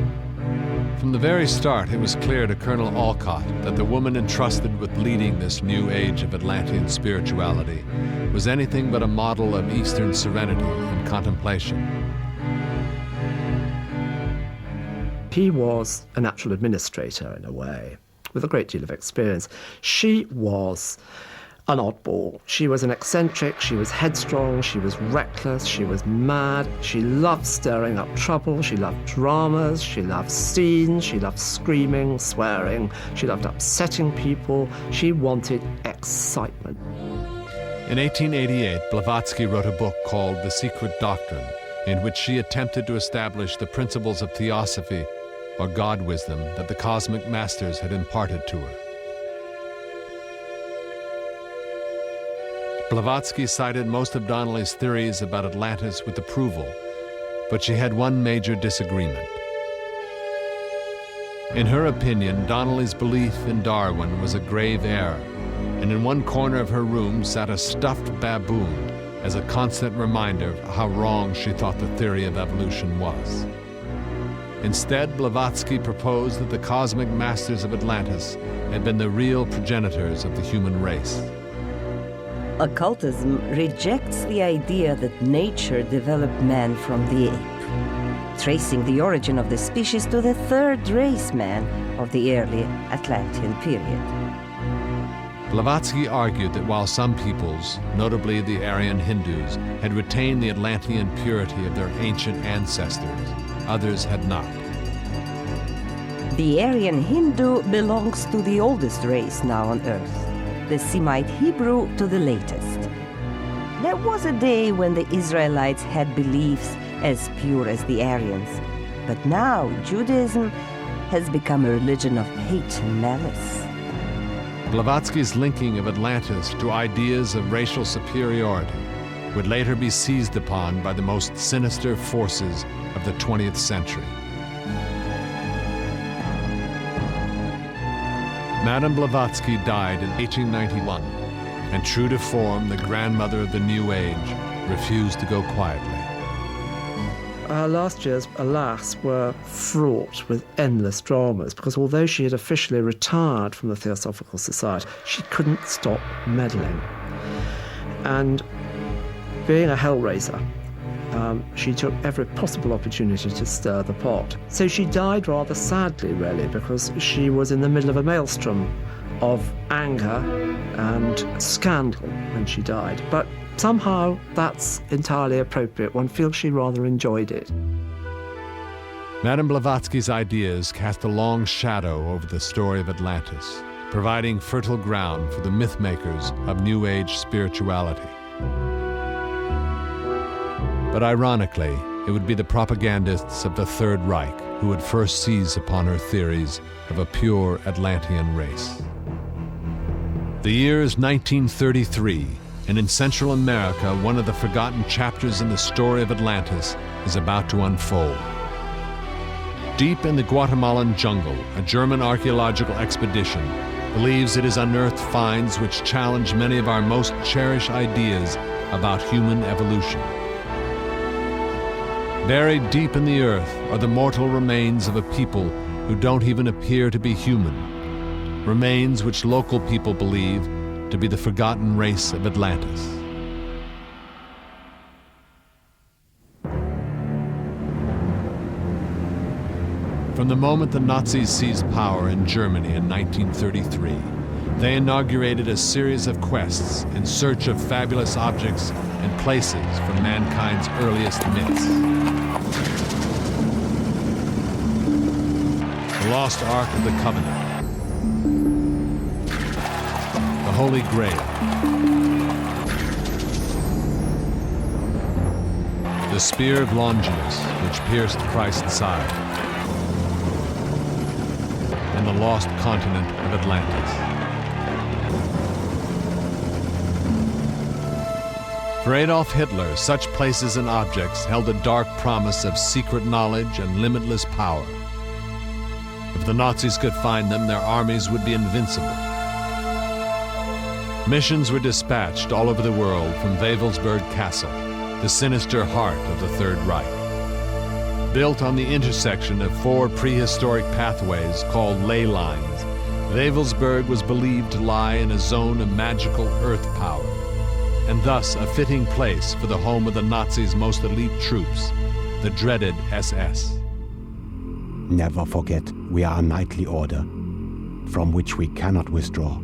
From the very start, it was clear to Colonel Olcott that the woman entrusted with leading this new age of Atlantean spirituality was anything but a model of Eastern serenity and contemplation. He was a natural administrator in a way, with a great deal of experience. She was an oddball. She was an eccentric, she was headstrong, she was reckless, she was mad, she loved stirring up trouble, she loved dramas, she loved scenes, she loved screaming, swearing, she loved upsetting people, she wanted excitement. In 1888, Blavatsky wrote a book called The Secret Doctrine, in which she attempted to establish the principles of theosophy, or God wisdom, that the cosmic masters had imparted to her. Blavatsky cited most of Donnelly's theories about Atlantis with approval, but she had one major disagreement. In her opinion, Donnelly's belief in Darwin was a grave error, and in one corner of her room sat a stuffed baboon as a constant reminder of how wrong she thought the theory of evolution was. Instead, Blavatsky proposed that the cosmic masters of Atlantis had been the real progenitors of the human race. Occultism rejects the idea that nature developed man from the ape, tracing the origin of the species to the third race man of the early Atlantean period. Blavatsky argued that while some peoples, notably the Aryan Hindus, had retained the Atlantean purity of their ancient ancestors, others had not. The Aryan Hindu belongs to the oldest race now on Earth, the Semite Hebrew to the latest. There was a day when the Israelites had beliefs as pure as the Aryans, but now Judaism has become a religion of hate and malice. Blavatsky's linking of Atlantis to ideas of racial superiority would later be seized upon by the most sinister forces of the 20th century. Madame Blavatsky died in 1891, and true to form, the grandmother of the New Age refused to go quietly. Her last years, alas, were fraught with endless dramas, because although she had officially retired from the Theosophical Society, she couldn't stop meddling. And being a hellraiser, she took every possible opportunity to stir the pot. So she died rather sadly, really, because she was in the middle of a maelstrom of anger and scandal when she died. But somehow that's entirely appropriate. One feels she rather enjoyed it. Madame Blavatsky's ideas cast a long shadow over the story of Atlantis, providing fertile ground for the myth-makers of New Age spirituality. But ironically, it would be the propagandists of the Third Reich who would first seize upon her theories of a pure Atlantean race. The year is 1933, and in Central America, one of the forgotten chapters in the story of Atlantis is about to unfold. Deep in the Guatemalan jungle, a German archaeological expedition believes it has unearthed finds which challenge many of our most cherished ideas about human evolution. Buried deep in the earth are the mortal remains of a people who don't even appear to be human, remains which local people believe to be the forgotten race of Atlantis. From the moment the Nazis seized power in Germany in 1933, they inaugurated a series of quests in search of fabulous objects and places from mankind's earliest myths. The Lost Ark of the Covenant, the Holy Grail, the Spear of Longinus, which pierced Christ's side, and the lost continent of Atlantis. For Adolf Hitler, such places and objects held a dark promise of secret knowledge and limitless power. If the Nazis could find them, their armies would be invincible. Missions were dispatched all over the world from Wewelsburg Castle, the sinister heart of the Third Reich. Built on the intersection of 4 prehistoric pathways called ley lines, Wewelsburg was believed to lie in a zone of magical earth power, and thus a fitting place for the home of the Nazis' most elite troops, the dreaded SS. Never forget, we are a knightly order, from which we cannot withdraw,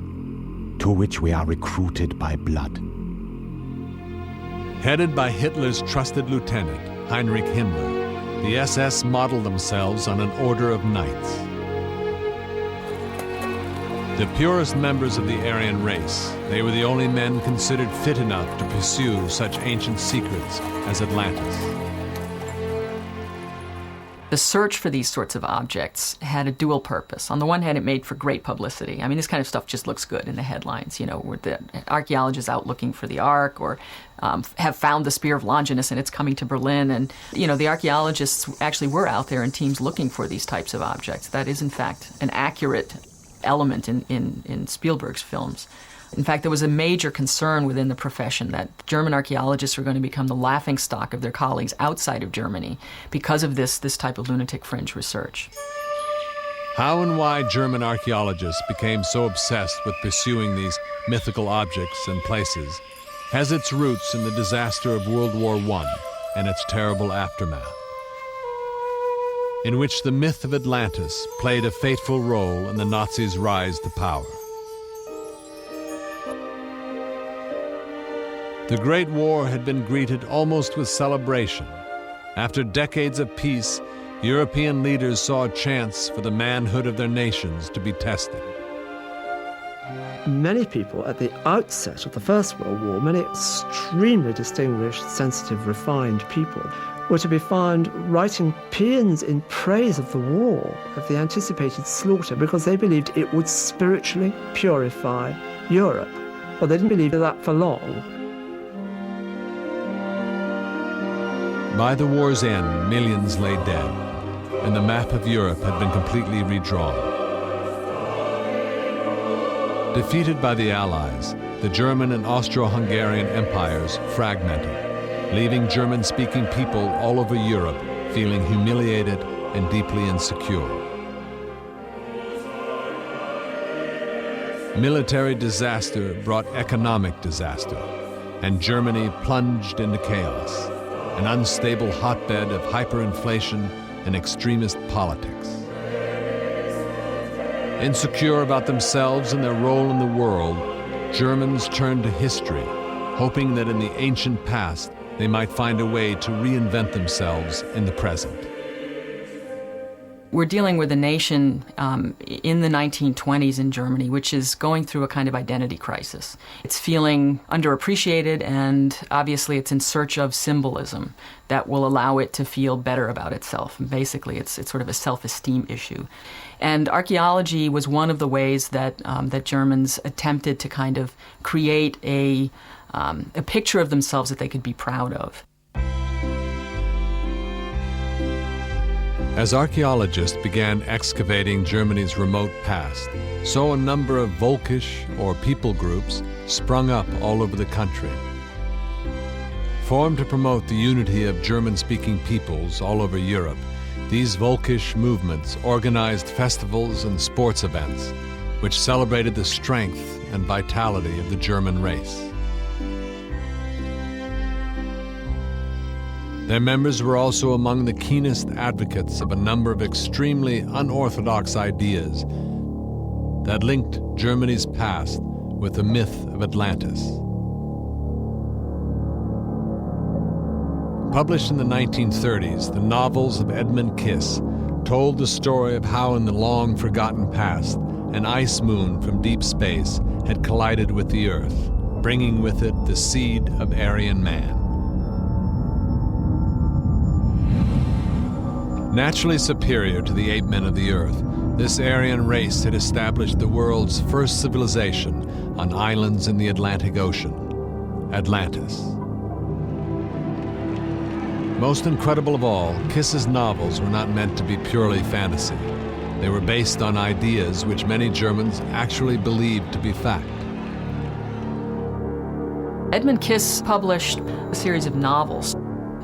to which we are recruited by blood. Headed by Hitler's trusted lieutenant, Heinrich Himmler, the SS modeled themselves on an order of knights. The purest members of the Aryan race, they were the only men considered fit enough to pursue such ancient secrets as Atlantis. The search for these sorts of objects had a dual purpose. On the one hand, it made for great publicity. I mean, this kind of stuff just looks good in the headlines, you know, where the archaeologists out looking for the Ark, or have found the Spear of Longinus and it's coming to Berlin. And, you know, the archaeologists actually were out there in teams looking for these types of objects. That is, in fact, an accurate element in Spielberg's films. In fact, there was a major concern within the profession that German archaeologists were going to become the laughingstock of their colleagues outside of Germany because of this type of lunatic fringe research. How and why German archaeologists became so obsessed with pursuing these mythical objects and places has its roots in the disaster of World War I and its terrible aftermath, in which the myth of Atlantis played a fateful role in the Nazis' rise to power. The Great War had been greeted almost with celebration. After decades of peace, European leaders saw a chance for the manhood of their nations to be tested. Many people at the outset of the First World War, many extremely distinguished, sensitive, refined people, were to be found writing paeans in praise of the war, of the anticipated slaughter, because they believed it would spiritually purify Europe. Well, they didn't believe that for long. By the war's end, millions lay dead, and the map of Europe had been completely redrawn. Defeated by the Allies, the German and Austro-Hungarian empires fragmented, leaving German-speaking people all over Europe feeling humiliated and deeply insecure. Military disaster brought economic disaster, and Germany plunged into chaos, an unstable hotbed of hyperinflation and extremist politics. Insecure about themselves and their role in the world, Germans turned to history, hoping that in the ancient past they might find a way to reinvent themselves in the present. We're dealing with a nation in the 1920s in Germany, which is going through a kind of identity crisis. It's feeling underappreciated, and obviously it's in search of symbolism that will allow it to feel better about itself. And basically, it's sort of a self-esteem issue. And archaeology was one of the ways that that Germans attempted to kind of create a picture of themselves that they could be proud of. As archaeologists began excavating Germany's remote past, so a number of Volkisch, or people groups, sprung up all over the country. Formed to promote the unity of German-speaking peoples all over Europe, these Volkisch movements organized festivals and sports events, which celebrated the strength and vitality of the German race. Their members were also among the keenest advocates of a number of extremely unorthodox ideas that linked Germany's past with the myth of Atlantis. Published in the 1930s, the novels of Edmund Kiss told the story of how in the long-forgotten past, an ice moon from deep space had collided with the Earth, bringing with it the seed of Aryan man. Naturally superior to the ape men of the Earth, this Aryan race had established the world's first civilization on islands in the Atlantic Ocean, Atlantis. Most incredible of all, Kiss's novels were not meant to be purely fantasy. They were based on ideas which many Germans actually believed to be fact. Edmund Kiss published a series of novels,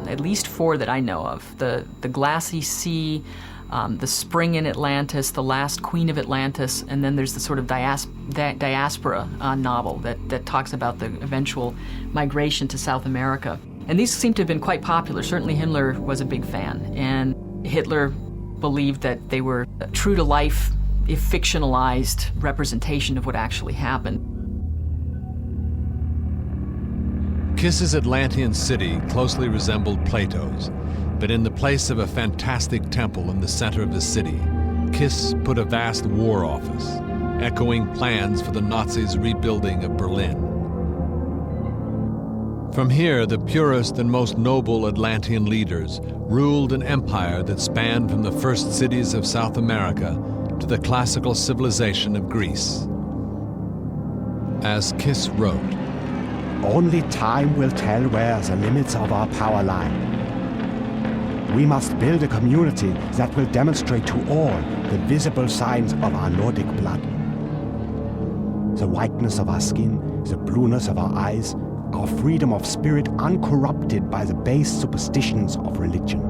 at least 4 that I know of. The Glassy Sea, The Spring in Atlantis, The Last Queen of Atlantis, and then there's the sort of diaspora novel that talks about the eventual migration to South America. And these seem to have been quite popular. Certainly Himmler was a big fan, and Hitler believed that they were true to life, if fictionalized representation of what actually happened. Kiss's Atlantean city closely resembled Plato's, but in the place of a fantastic temple in the center of the city, Kiss put a vast war office, echoing plans for the Nazis' rebuilding of Berlin. From here, the purest and most noble Atlantean leaders ruled an empire that spanned from the first cities of South America to the classical civilization of Greece. As Kiss wrote, "Only time will tell where the limits of our power lie. We must build a community that will demonstrate to all the visible signs of our Nordic blood. The whiteness of our skin, the blueness of our eyes, our freedom of spirit uncorrupted by the base superstitions of religion."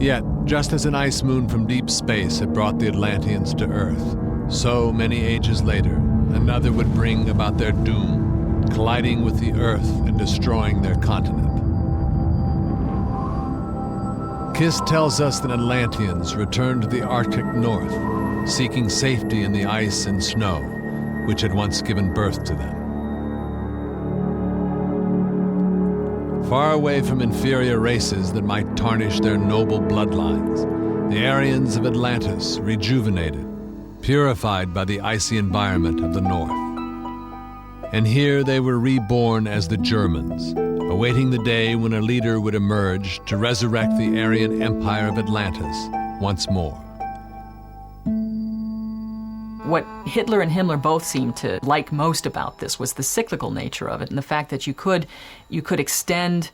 Yet, just as an ice moon from deep space had brought the Atlanteans to Earth, so many ages later, another would bring about their doom, colliding with the Earth and destroying their continent. Kiss tells us that Atlanteans returned to the Arctic North, seeking safety in the ice and snow, which had once given birth to them. Far away from inferior races that might tarnish their noble bloodlines, the Aryans of Atlantis rejuvenated, purified by the icy environment of the North. And here they were reborn as the Germans, awaiting the day when a leader would emerge to resurrect the Aryan Empire of Atlantis once more. What Hitler and Himmler both seemed to like most about this was the cyclical nature of it, and the fact that you could extend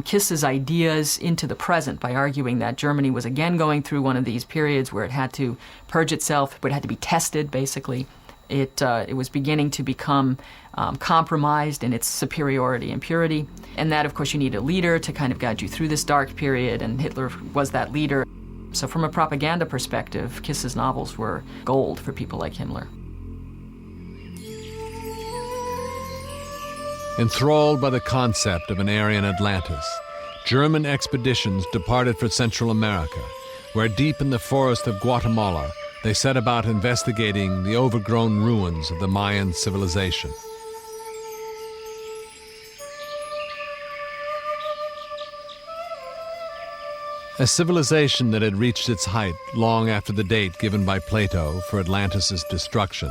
Kiss's ideas into the present by arguing that Germany was again going through one of these periods where it had to purge itself, but it had to be tested, basically. It was beginning to become compromised in its superiority and purity, and that, of course, you need a leader to kind of guide you through this dark period, and Hitler was that leader. So from a propaganda perspective, Kiss's novels were gold for people like Himmler. Enthralled by the concept of an Aryan Atlantis, German expeditions departed for Central America, where deep in the forest of Guatemala, they set about investigating the overgrown ruins of the Mayan civilization. A civilization that had reached its height long after the date given by Plato for Atlantis' destruction,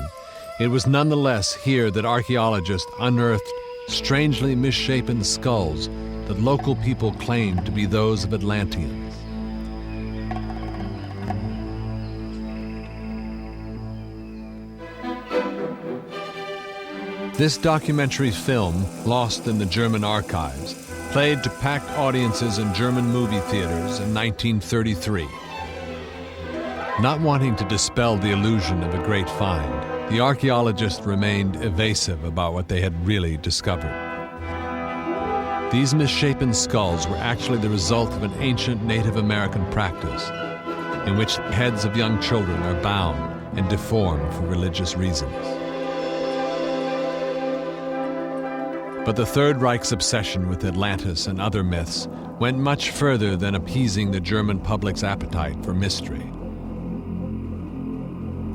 it was nonetheless here that archaeologists unearthed strangely misshapen skulls that local people claimed to be those of Atlanteans. This documentary film, lost in the German archives, played to packed audiences in German movie theaters in 1933. Not wanting to dispel the illusion of a great find, the archaeologists remained evasive about what they had really discovered. These misshapen skulls were actually the result of an ancient Native American practice in which heads of young children are bound and deformed for religious reasons. But the Third Reich's obsession with Atlantis and other myths went much further than appeasing the German public's appetite for mystery.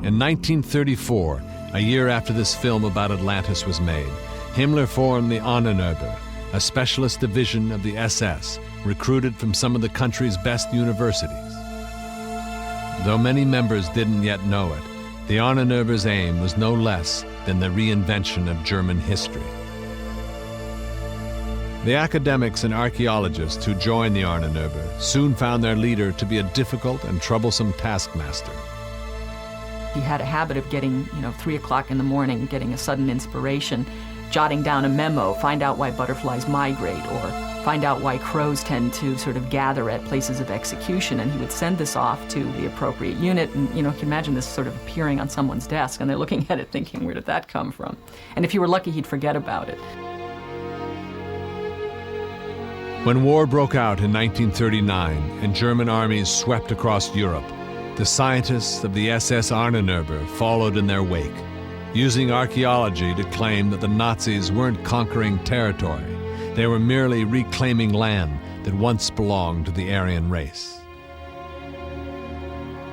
In 1934, a year after this film about Atlantis was made, Himmler formed the Ahnenerbe, a specialist division of the SS, recruited from some of the country's best universities. Though many members didn't yet know it, the Ahnenerbe's aim was no less than the reinvention of German history. The academics and archaeologists who joined the Ahnenerbe soon found their leader to be a difficult and troublesome taskmaster. He had a habit of getting, 3 o'clock in the morning, getting a sudden inspiration, jotting down a memo, find out why butterflies migrate, or find out why crows tend to sort of gather at places of execution, and he would send this off to the appropriate unit, and you can imagine this sort of appearing on someone's desk, and they're looking at it thinking, where did that come from? And if you were lucky, he'd forget about it. When war broke out in 1939 and German armies swept across Europe, the scientists of the SS Ahnenerbe followed in their wake, using archaeology to claim that the Nazis weren't conquering territory. They were merely reclaiming land that once belonged to the Aryan race.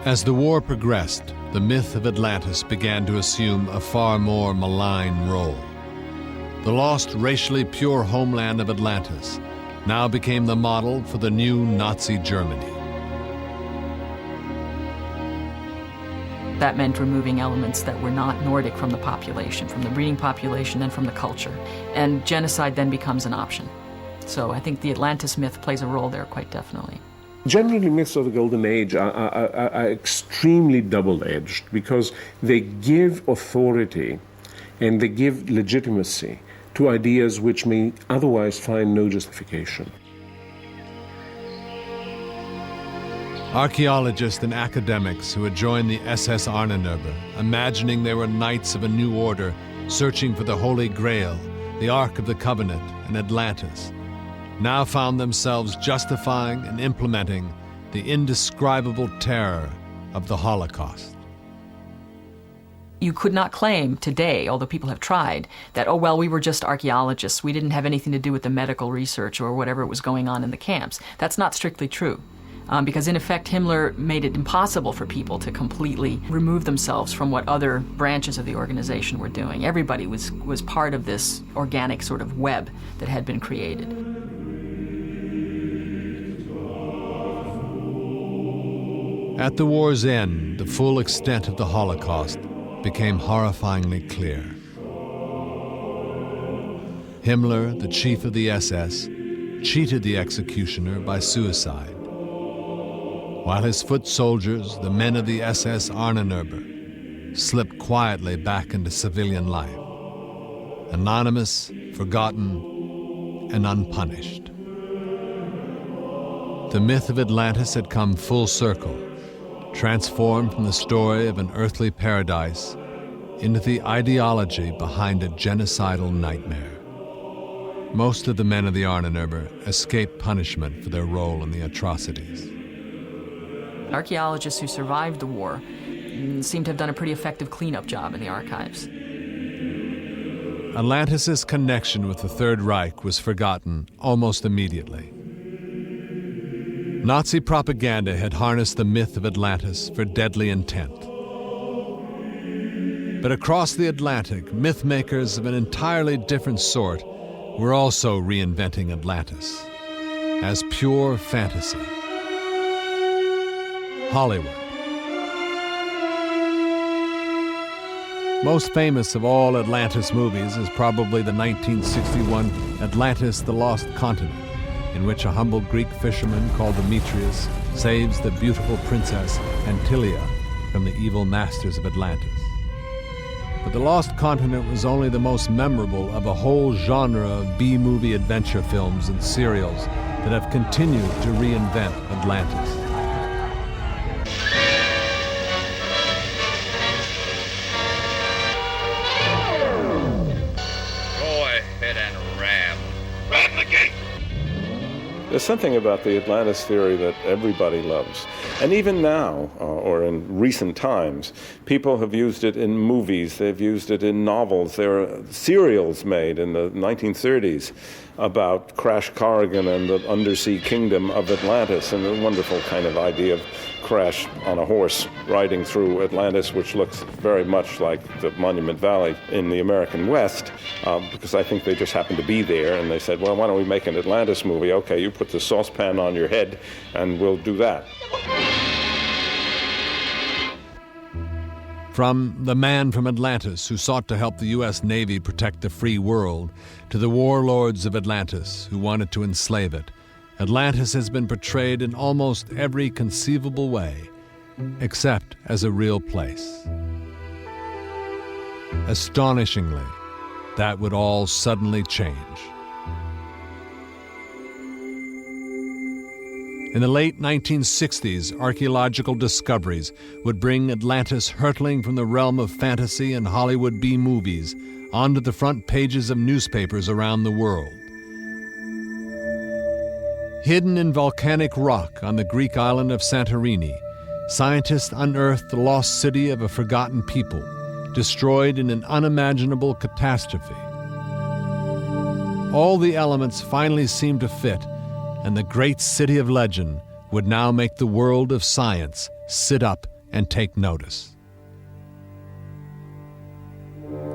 As the war progressed, the myth of Atlantis began to assume a far more malign role. The lost, racially pure homeland of Atlantis now became the model for the new Nazi Germany. That meant removing elements that were not Nordic from the population, from the breeding population and from the culture. And genocide then becomes an option. So I think the Atlantis myth plays a role there quite definitely. Generally, myths of the Golden Age are extremely double-edged because they give authority and they give legitimacy to ideas which may otherwise find no justification. Archaeologists and academics who had joined the SS Ahnenerbe, imagining they were knights of a new order searching for the Holy Grail, the Ark of the Covenant, and Atlantis, now found themselves justifying and implementing the indescribable terror of the Holocaust. You could not claim today, although people have tried, that, we were just archaeologists. We didn't have anything to do with the medical research or whatever was going on in the camps. That's not strictly true. Because in effect, Himmler made it impossible for people to completely remove themselves from what other branches of the organization were doing. Everybody was part of this organic sort of web that had been created. At the war's end, the full extent of the Holocaust became horrifyingly clear. Himmler, the chief of the SS, cheated the executioner by suicide, while his foot soldiers, the men of the SS Ahnenerbe, slipped quietly back into civilian life, anonymous, forgotten, and unpunished. The myth of Atlantis had come full circle, transformed from the story of an earthly paradise into the ideology behind a genocidal nightmare. Most of the men of the Ahnenerbe escaped punishment for their role in the atrocities. Archaeologists who survived the war seem to have done a pretty effective cleanup job in the archives. Atlantis' connection with the Third Reich was forgotten almost immediately. Nazi propaganda had harnessed the myth of Atlantis for deadly intent. But across the Atlantic, myth makers of an entirely different sort were also reinventing Atlantis as pure fantasy. Hollywood. Most famous of all Atlantis movies is probably the 1961 Atlantis, the Lost Continent, in which a humble Greek fisherman called Demetrius saves the beautiful princess Antilia from the evil masters of Atlantis. But the Lost Continent was only the most memorable of a whole genre of B-movie adventure films and serials that have continued to reinvent Atlantis. There's something about the Atlantis theory that everybody loves. And even now, or in recent times, people have used it in movies, they've used it in novels. There are serials made in the 1930s about Crash Corrigan and the undersea kingdom of Atlantis, and a wonderful kind of idea of Crash on a horse riding through Atlantis, which looks very much like the Monument Valley in the American West, because I think they just happened to be there, and they said, well, why don't we make an Atlantis movie? Okay, you put the saucepan on your head, and we'll do that. From the man from Atlantis who sought to help the U.S. Navy protect the free world, to the warlords of Atlantis who wanted to enslave it, Atlantis has been portrayed in almost every conceivable way, except as a real place. Astonishingly, that would all suddenly change. In the late 1960s, archaeological discoveries would bring Atlantis hurtling from the realm of fantasy and Hollywood B-movies onto the front pages of newspapers around the world. Hidden in volcanic rock on the Greek island of Santorini, scientists unearthed the lost city of a forgotten people, destroyed in an unimaginable catastrophe. All the elements finally seemed to fit, and the great city of legend would now make the world of science sit up and take notice.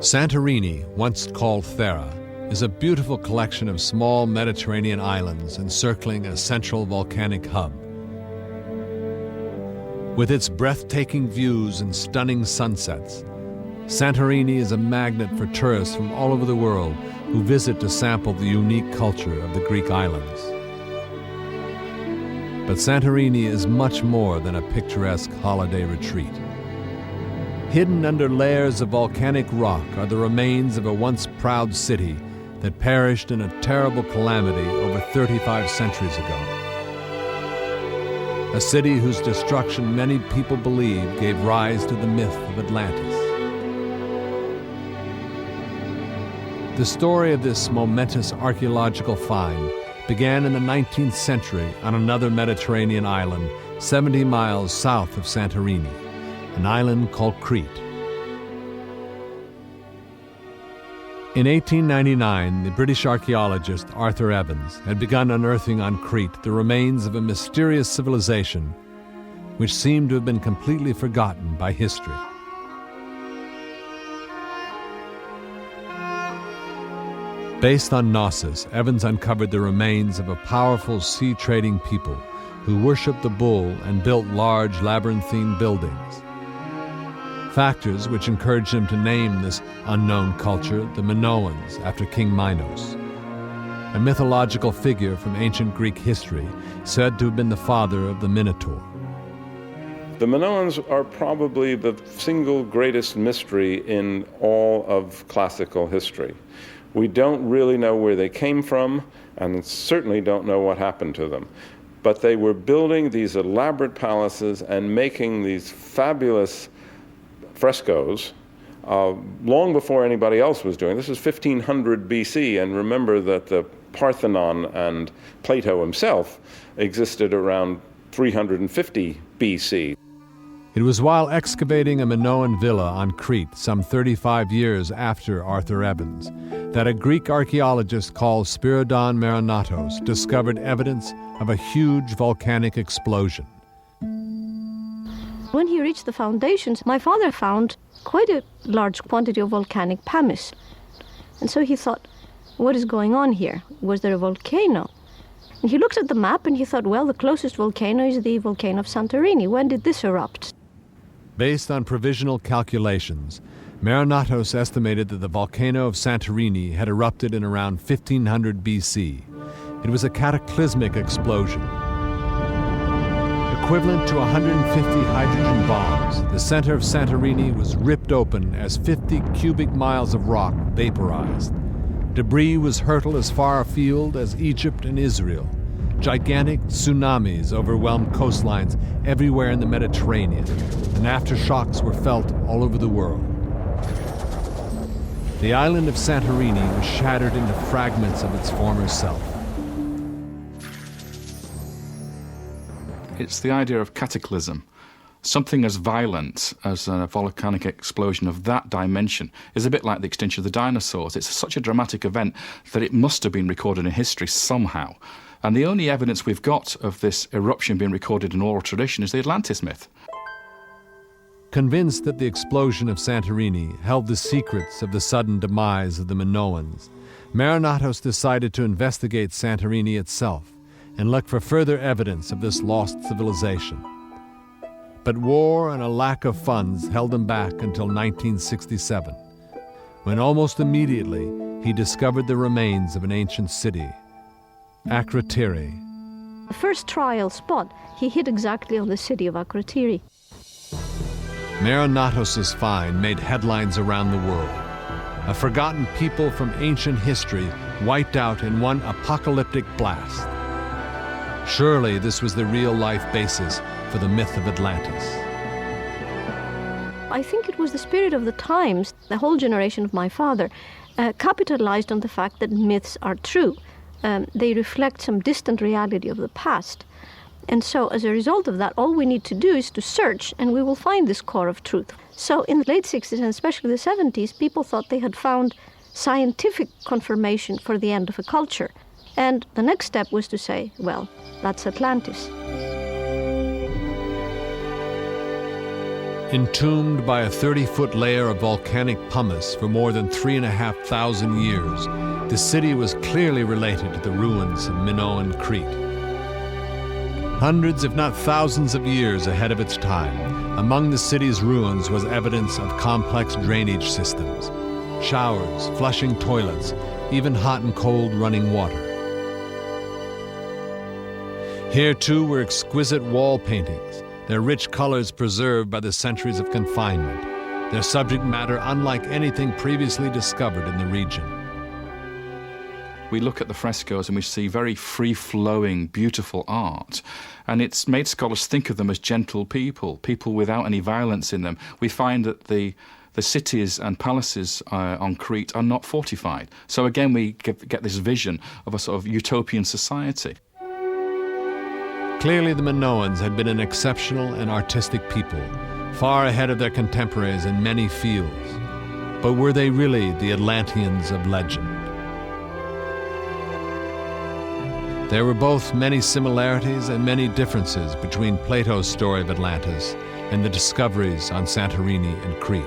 Santorini, once called Thera, is a beautiful collection of small Mediterranean islands encircling a central volcanic hub. With its breathtaking views and stunning sunsets, Santorini is a magnet for tourists from all over the world who visit to sample the unique culture of the Greek islands. But Santorini is much more than a picturesque holiday retreat. Hidden under layers of volcanic rock are the remains of a once proud city that perished in a terrible calamity over 35 centuries ago. A city whose destruction many people believe gave rise to the myth of Atlantis. The story of this momentous archaeological find began in the 19th century on another Mediterranean island 70 miles south of Santorini, an island called Crete. In 1899, the British archaeologist Arthur Evans had begun unearthing on Crete the remains of a mysterious civilization which seemed to have been completely forgotten by history. Based on Gnosis, Evans uncovered the remains of a powerful sea-trading people who worshipped the bull and built large labyrinthine buildings. Factors which encouraged him to name this unknown culture the Minoans after King Minos, a mythological figure from ancient Greek history said to have been the father of the Minotaur. The Minoans are probably the single greatest mystery in all of classical history. We don't really know where they came from, and certainly don't know what happened to them. But they were building these elaborate palaces and making these fabulous frescoes long before anybody else was doing. This is 1500 BC, and remember that the Parthenon and Plato himself existed around 350 BC. It was while excavating a Minoan villa on Crete some 35 years after Arthur Evans that a Greek archaeologist called Spiridon Marinatos discovered evidence of a huge volcanic explosion. When he reached the foundations, my father found quite a large quantity of volcanic pumice. And so he thought, what is going on here? Was there a volcano? And he looked at the map and he thought, well, the closest volcano is the volcano of Santorini. When did this erupt? Based on provisional calculations, Marinatos estimated that the volcano of Santorini had erupted in around 1500 BC. It was a cataclysmic explosion. Equivalent to 150 hydrogen bombs, the center of Santorini was ripped open as 50 cubic miles of rock vaporized. Debris was hurled as far afield as Egypt and Israel. Gigantic tsunamis overwhelmed coastlines everywhere in the Mediterranean, and aftershocks were felt all over the world. The island of Santorini was shattered into fragments of its former self. It's the idea of cataclysm. Something as violent as a volcanic explosion of that dimension is a bit like the extinction of the dinosaurs. It's such a dramatic event that it must have been recorded in history somehow. And the only evidence we've got of this eruption being recorded in oral tradition is the Atlantis myth. Convinced that the explosion of Santorini held the secrets of the sudden demise of the Minoans, Marinatos decided to investigate Santorini itself and look for further evidence of this lost civilization. But war and a lack of funds held him back until 1967, when almost immediately he discovered the remains of an ancient city, Akrotiri. The first trial spot, he hit exactly on the city of Akrotiri. Marinatos' find made headlines around the world. A forgotten people from ancient history wiped out in one apocalyptic blast. Surely this was the real-life basis for the myth of Atlantis. I think it was the spirit of the times. The whole generation of my father capitalized on the fact that myths are true. They reflect some distant reality of the past. And so as a result of that, all we need to do is to search, and we will find this core of truth. So in the late 60s and especially the 70s, people thought they had found scientific confirmation for the end of a culture. And the next step was to say, well, that's Atlantis. Entombed by a 30-foot layer of volcanic pumice for more than 3,500 years, the city was clearly related to the ruins of Minoan Crete. Hundreds, if not thousands of years ahead of its time, among the city's ruins was evidence of complex drainage systems, showers, flushing toilets, even hot and cold running water. Here, too, were exquisite wall paintings, their rich colors preserved by the centuries of confinement, their subject matter unlike anything previously discovered in the region. We look at the frescoes and we see very free-flowing, beautiful art, and it's made scholars think of them as gentle people, people without any violence in them. We find that the cities and palaces on Crete are not fortified. So again, we get this vision of a sort of utopian society. Clearly, the Minoans had been an exceptional and artistic people, far ahead of their contemporaries in many fields. But were they really the Atlanteans of legend? There were both many similarities and many differences between Plato's story of Atlantis and the discoveries on Santorini and Crete.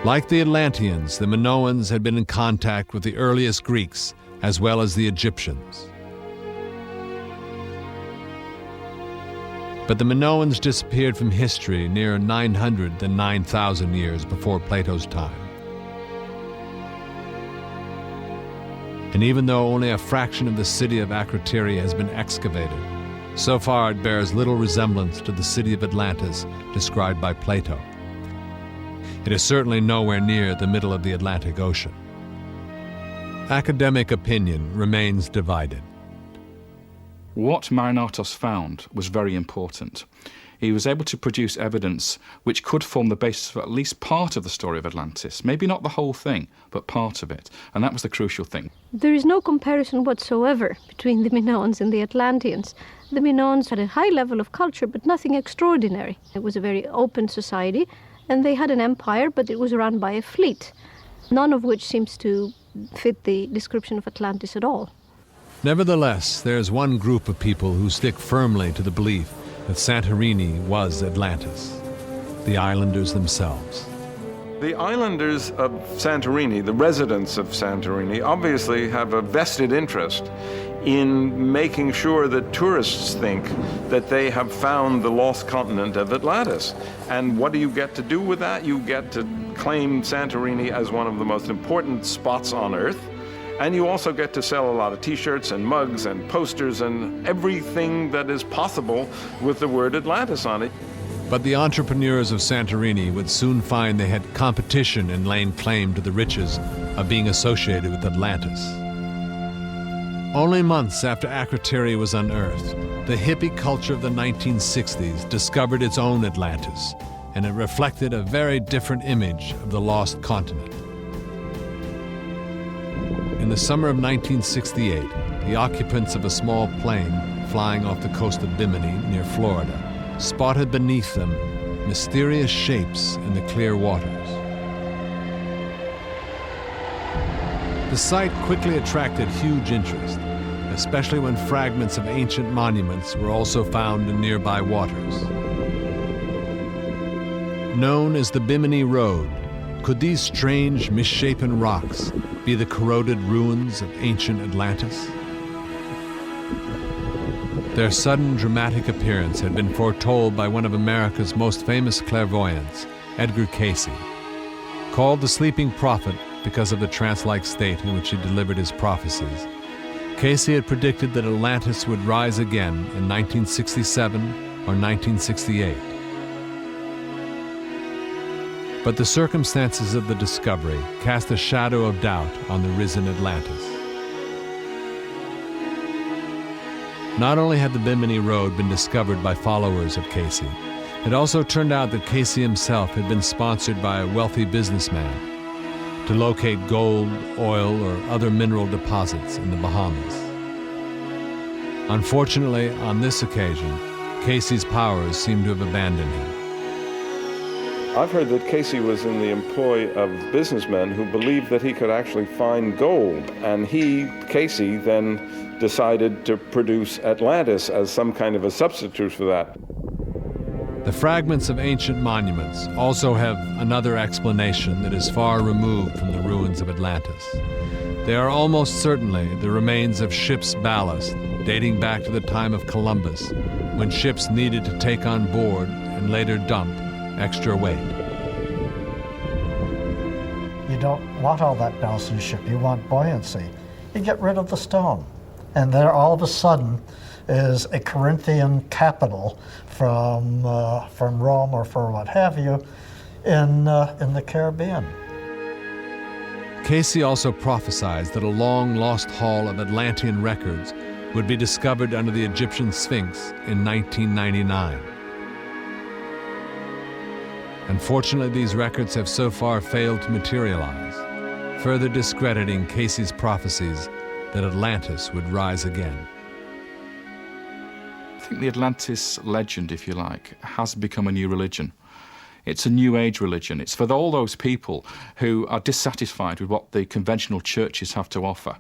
Like the Atlanteans, the Minoans had been in contact with the earliest Greeks as well as the Egyptians. But the Minoans disappeared from history near 900 than 9,000 years before Plato's time. And even though only a fraction of the city of Akrotiri has been excavated, so far it bears little resemblance to the city of Atlantis described by Plato. It is certainly nowhere near the middle of the Atlantic Ocean. Academic opinion remains divided. What Marinatos found was very important. He was able to produce evidence which could form the basis for at least part of the story of Atlantis. Maybe not the whole thing, but part of it. And that was the crucial thing. There is no comparison whatsoever between the Minoans and the Atlanteans. The Minoans had a high level of culture, but nothing extraordinary. It was a very open society, and they had an empire, but it was run by a fleet, none of which seems to fit the description of Atlantis at all. Nevertheless, there is one group of people who stick firmly to the belief that Santorini was Atlantis, the islanders themselves. The islanders of Santorini, the residents of Santorini, obviously have a vested interest in making sure that tourists think that they have found the lost continent of Atlantis. And what do you get to do with that? You get to claim Santorini as one of the most important spots on Earth. And you also get to sell a lot of t-shirts and mugs and posters and everything that is possible with the word Atlantis on it. But the entrepreneurs of Santorini would soon find they had competition in laying claim to the riches of being associated with Atlantis. Only months after Akrotiri was unearthed, the hippie culture of the 1960s discovered its own Atlantis, and it reflected a very different image of the lost continent. In the summer of 1968, the occupants of a small plane flying off the coast of Bimini near Florida spotted beneath them mysterious shapes in the clear waters. The sight quickly attracted huge interest, especially when fragments of ancient monuments were also found in nearby waters. Known as the Bimini Road, could these strange, misshapen rocks be the corroded ruins of ancient Atlantis? Their sudden dramatic appearance had been foretold by one of America's most famous clairvoyants, Edgar Cayce. Called the Sleeping Prophet because of the trance-like state in which he delivered his prophecies, Cayce had predicted that Atlantis would rise again in 1967 or 1968. But the circumstances of the discovery cast a shadow of doubt on the risen Atlantis. Not only had the Bimini Road been discovered by followers of Cayce, it also turned out that Cayce himself had been sponsored by a wealthy businessman to locate gold, oil, or other mineral deposits in the Bahamas. Unfortunately, on this occasion, Cayce's powers seem to have abandoned him. I've heard that Cayce was in the employ of businessmen who believed that he could actually find gold, and Cayce, then decided to produce Atlantis as some kind of a substitute for that. The fragments of ancient monuments also have another explanation that is far removed from the ruins of Atlantis. They are almost certainly the remains of ships' ballast dating back to the time of Columbus, when ships needed to take on board and later dump extra weight. You don't want all that ballast in your ship. You want buoyancy. You get rid of the stone. And there all of a sudden is a Corinthian capital from Rome or for what have you in the Caribbean. Cayce also prophesied that a long-lost haul of Atlantean records would be discovered under the Egyptian Sphinx in 1999. Unfortunately, these records have so far failed to materialize, further discrediting Cayce's prophecies that Atlantis would rise again. I think the Atlantis legend, if you like, has become a new religion. It's a new age religion. It's for all those people who are dissatisfied with what the conventional churches have to offer.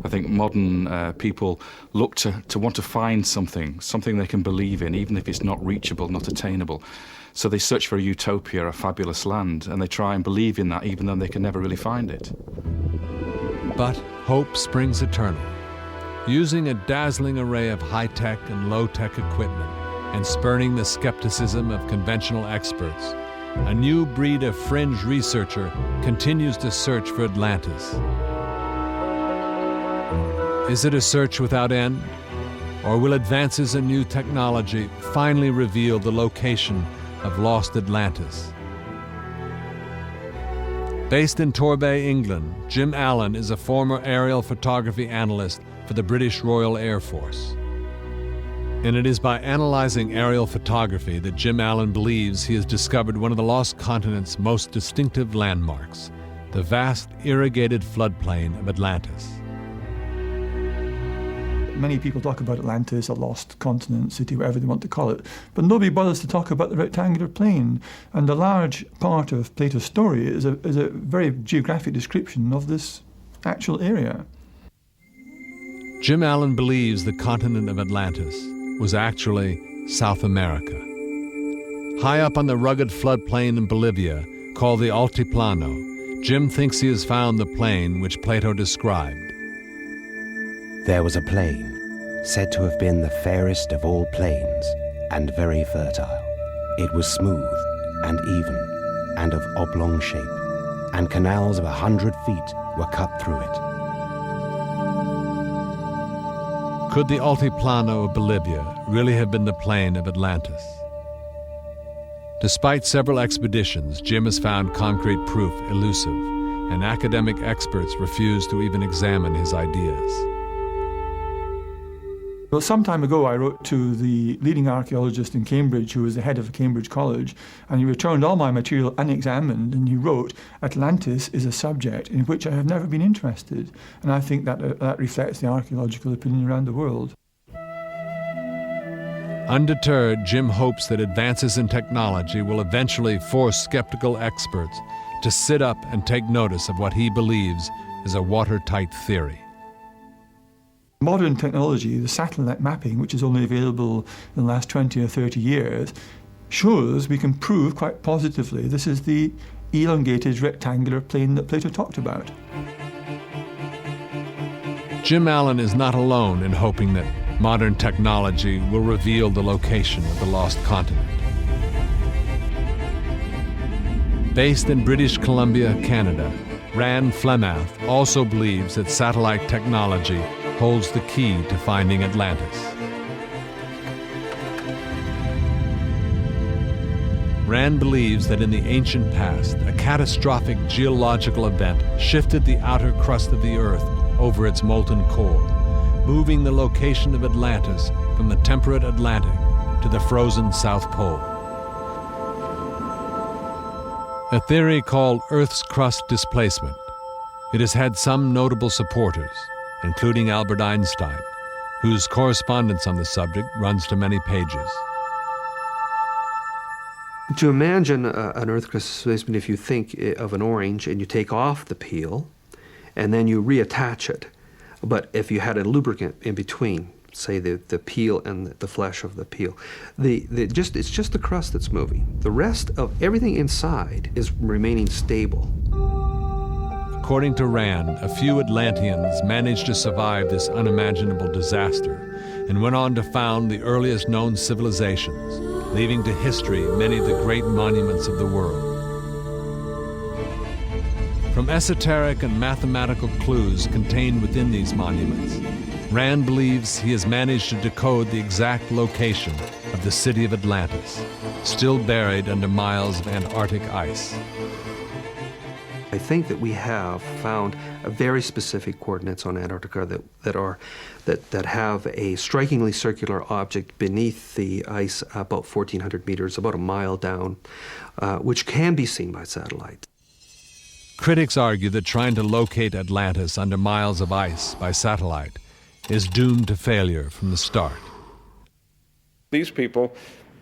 I think modern people look to want to find something they can believe in, even if it's not reachable, not attainable. So they search for a utopia, a fabulous land, and they try and believe in that even though they can never really find it. But hope springs eternal. Using a dazzling array of high-tech and low-tech equipment and spurning the skepticism of conventional experts, a new breed of fringe researcher continues to search for Atlantis. Is it a search without end? Or will advances in new technology finally reveal the location of lost Atlantis? Based in Torbay, England, Jim Allen is a former aerial photography analyst for the British Royal Air Force. And it is by analyzing aerial photography that Jim Allen believes he has discovered one of the lost continent's most distinctive landmarks, the vast irrigated floodplain of Atlantis. Many people talk about Atlantis, a lost continent, city, whatever they want to call it, but nobody bothers to talk about the rectangular plain. And a large part of Plato's story is a very geographic description of this actual area. Jim Allen believes the continent of Atlantis was actually South America. High up on the rugged floodplain in Bolivia called the Altiplano, Jim thinks he has found the plain which Plato described. There was a plain, said to have been the fairest of all plains, and very fertile. It was smooth and even, and of oblong shape, and canals of 100 feet were cut through it. Could the Altiplano of Bolivia really have been the plain of Atlantis? Despite several expeditions, Jim has found concrete proof elusive, and academic experts refuse to even examine his ideas. Well, some time ago I wrote to the leading archaeologist in Cambridge, who was the head of Cambridge College, and he returned all my material unexamined, and he wrote, "Atlantis is a subject in which I have never been interested." And I think that reflects the archaeological opinion around the world. Undeterred, Jim hopes that advances in technology will eventually force skeptical experts to sit up and take notice of what he believes is a watertight theory. Modern technology, the satellite mapping, which is only available in the last 20 or 30 years, shows we can prove quite positively this is the elongated rectangular plane that Plato talked about. Jim Allen is not alone in hoping that modern technology will reveal the location of the lost continent. Based in British Columbia, Canada, Rand Flemath also believes that satellite technology holds the key to finding Atlantis. Rand believes that in the ancient past, a catastrophic geological event shifted the outer crust of the Earth over its molten core, moving the location of Atlantis from the temperate Atlantic to the frozen South Pole. A theory called Earth's crust displacement. It has had some notable supporters, including Albert Einstein, whose correspondence on the subject runs to many pages. To imagine an Earth crust displacement, if you think of an orange and you take off the peel and then you reattach it, but if you had a lubricant in between, say the peel and the flesh of the peel, it's just the crust that's moving. The rest of everything inside is remaining stable. According to Rand, a few Atlanteans managed to survive this unimaginable disaster and went on to found the earliest known civilizations, leaving to history many of the great monuments of the world. From esoteric and mathematical clues contained within these monuments, Rand believes he has managed to decode the exact location of the city of Atlantis, still buried under miles of Antarctic ice. I think that we have found a very specific coordinates on Antarctica that have a strikingly circular object beneath the ice about 1,400 meters, about a mile down, which can be seen by satellite. Critics argue that trying to locate Atlantis under miles of ice by satellite is doomed to failure from the start. These people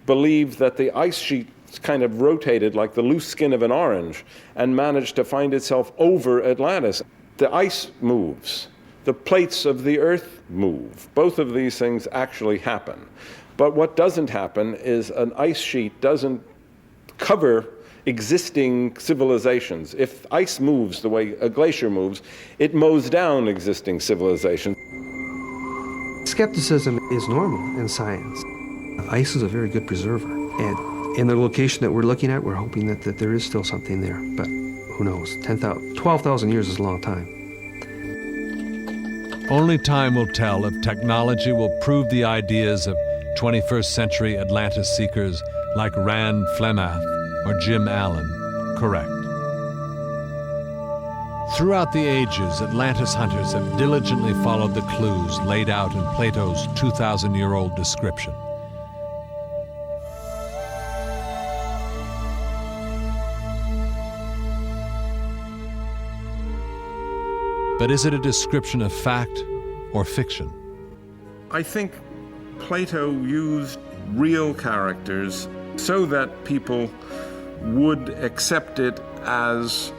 believe that the ice sheet kind of rotated like the loose skin of an orange and managed to find itself over Atlantis. The ice moves. The plates of the Earth move. Both of these things actually happen. But what doesn't happen is an ice sheet doesn't cover existing civilizations. If ice moves the way a glacier moves, it mows down existing civilizations. Skepticism is normal in science. Ice is a very good preserver, and in the location that we're looking at, we're hoping that there is still something there, but who knows? 12,000 years is a long time. Only time will tell if technology will prove the ideas of 21st century Atlantis seekers like Rand Flemath or Jim Allen correct. Throughout the ages, Atlantis hunters have diligently followed the clues laid out in Plato's 2,000-year-old description. But is it a description of fact or fiction? I think Plato used real characters so that people would accept it as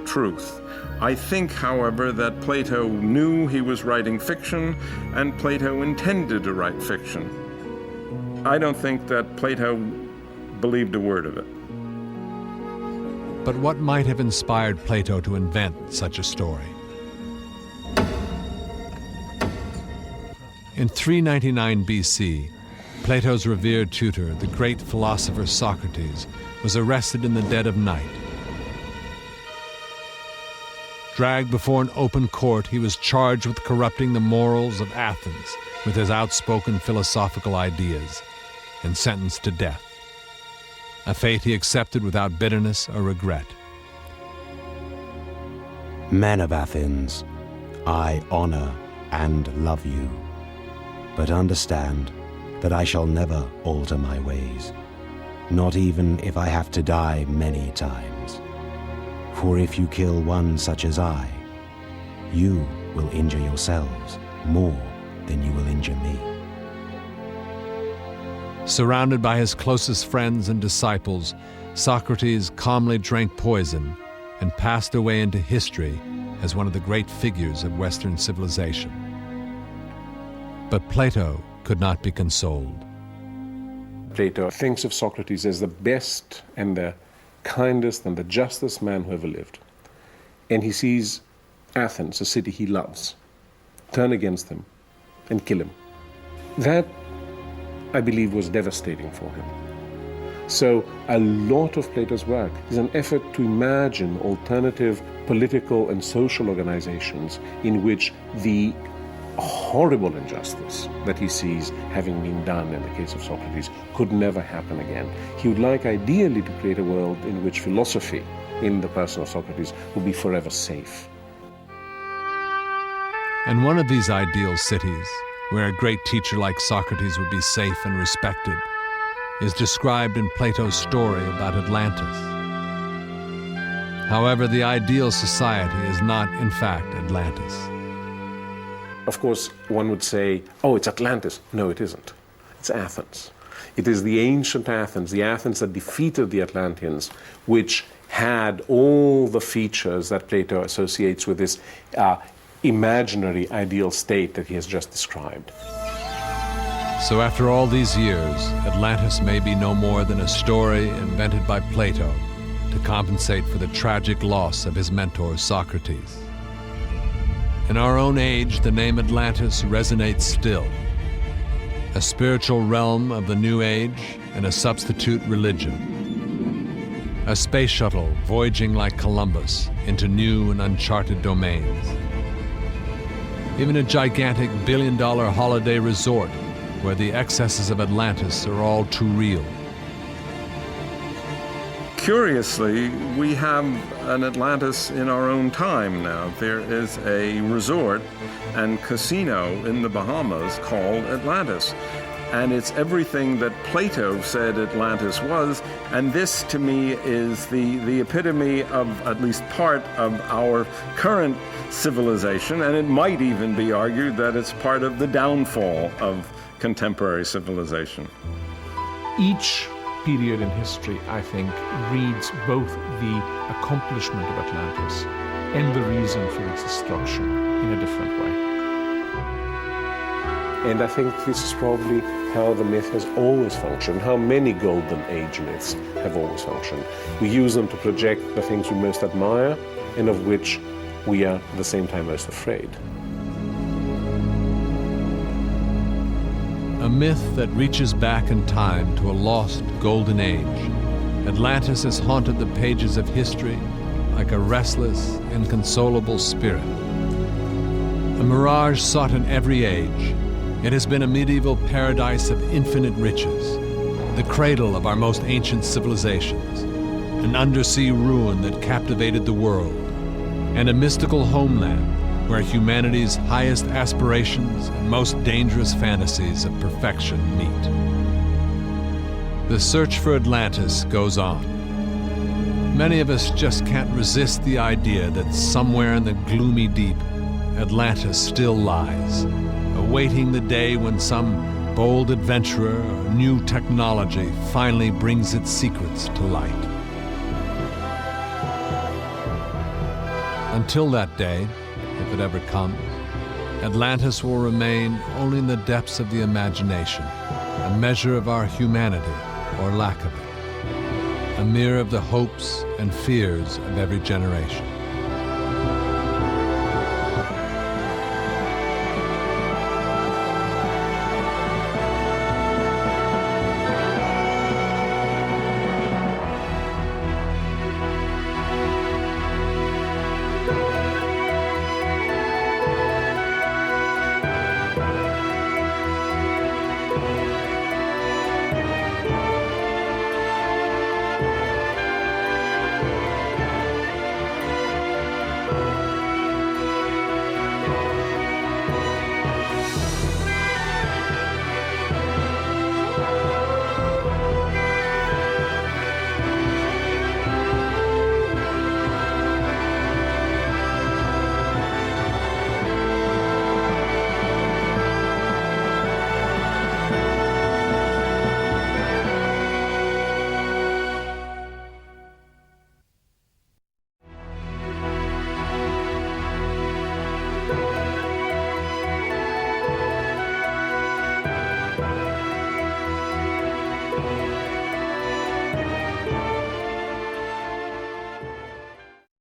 truth. I think, however, that Plato knew he was writing fiction, and Plato intended to write fiction. I don't think that Plato believed a word of it. But what might have inspired Plato to invent such a story? In 399 BC, Plato's revered tutor, the great philosopher Socrates, was arrested in the dead of night. Dragged before an open court, he was charged with corrupting the morals of Athens with his outspoken philosophical ideas, and sentenced to death, a fate he accepted without bitterness or regret. Men of Athens, I honor and love you, but understand that I shall never alter my ways, not even if I have to die many times. For if you kill one such as I, you will injure yourselves more than you will injure me. Surrounded by his closest friends and disciples, Socrates calmly drank poison and passed away into history as one of the great figures of Western civilization. But Plato could not be consoled. Plato thinks of Socrates as the best and the kindest and the justest man who ever lived. And he sees Athens, a city he loves, turn against him and kill him. That, I believe, was devastating for him. So a lot of Plato's work is an effort to imagine alternative political and social organizations in which the horrible injustice that he sees having been done in the case of Socrates could never happen again. He would like ideally to create a world in which philosophy, in the person of Socrates, would be forever safe. And one of these ideal cities, where a great teacher like Socrates would be safe and respected, is described in Plato's story about Atlantis. However, the ideal society is not, in fact, Atlantis. Of course, one would say, oh, it's Atlantis. No, it isn't. It's Athens. It is the ancient Athens, the Athens that defeated the Atlanteans, which had all the features that Plato associates with this imaginary ideal state that he has just described. So after all these years, Atlantis may be no more than a story invented by Plato to compensate for the tragic loss of his mentor, Socrates. In our own age, the name Atlantis resonates still, a spiritual realm of the New Age and a substitute religion, a space shuttle voyaging like Columbus into new and uncharted domains, even a gigantic billion-dollar holiday resort where the excesses of Atlantis are all too real. Curiously, we have an Atlantis in our own time now. There is a resort and casino in the Bahamas called Atlantis. And it's everything that Plato said Atlantis was, and this to me is the epitome of at least part of our current civilization, and it might even be argued that it's part of the downfall of contemporary civilization. Each period in history, I think, reads both the accomplishment of Atlantis and the reason for its destruction in a different way. And I think this is probably how the myth has always functioned, how many Golden Age myths have always functioned. We use them to project the things we most admire and of which we are at the same time most afraid. A myth that reaches back in time to a lost golden age, Atlantis has haunted the pages of history like a restless, inconsolable spirit. A mirage sought in every age, it has been a medieval paradise of infinite riches, the cradle of our most ancient civilizations, an undersea ruin that captivated the world, and a mystical homeland where humanity's highest aspirations and most dangerous fantasies of perfection meet. The search for Atlantis goes on. Many of us just can't resist the idea that somewhere in the gloomy deep, Atlantis still lies, awaiting the day when some bold adventurer or new technology finally brings its secrets to light. Until that day, if it ever comes, Atlantis will remain only in the depths of the imagination, a measure of our humanity or lack of it, a mirror of the hopes and fears of every generation.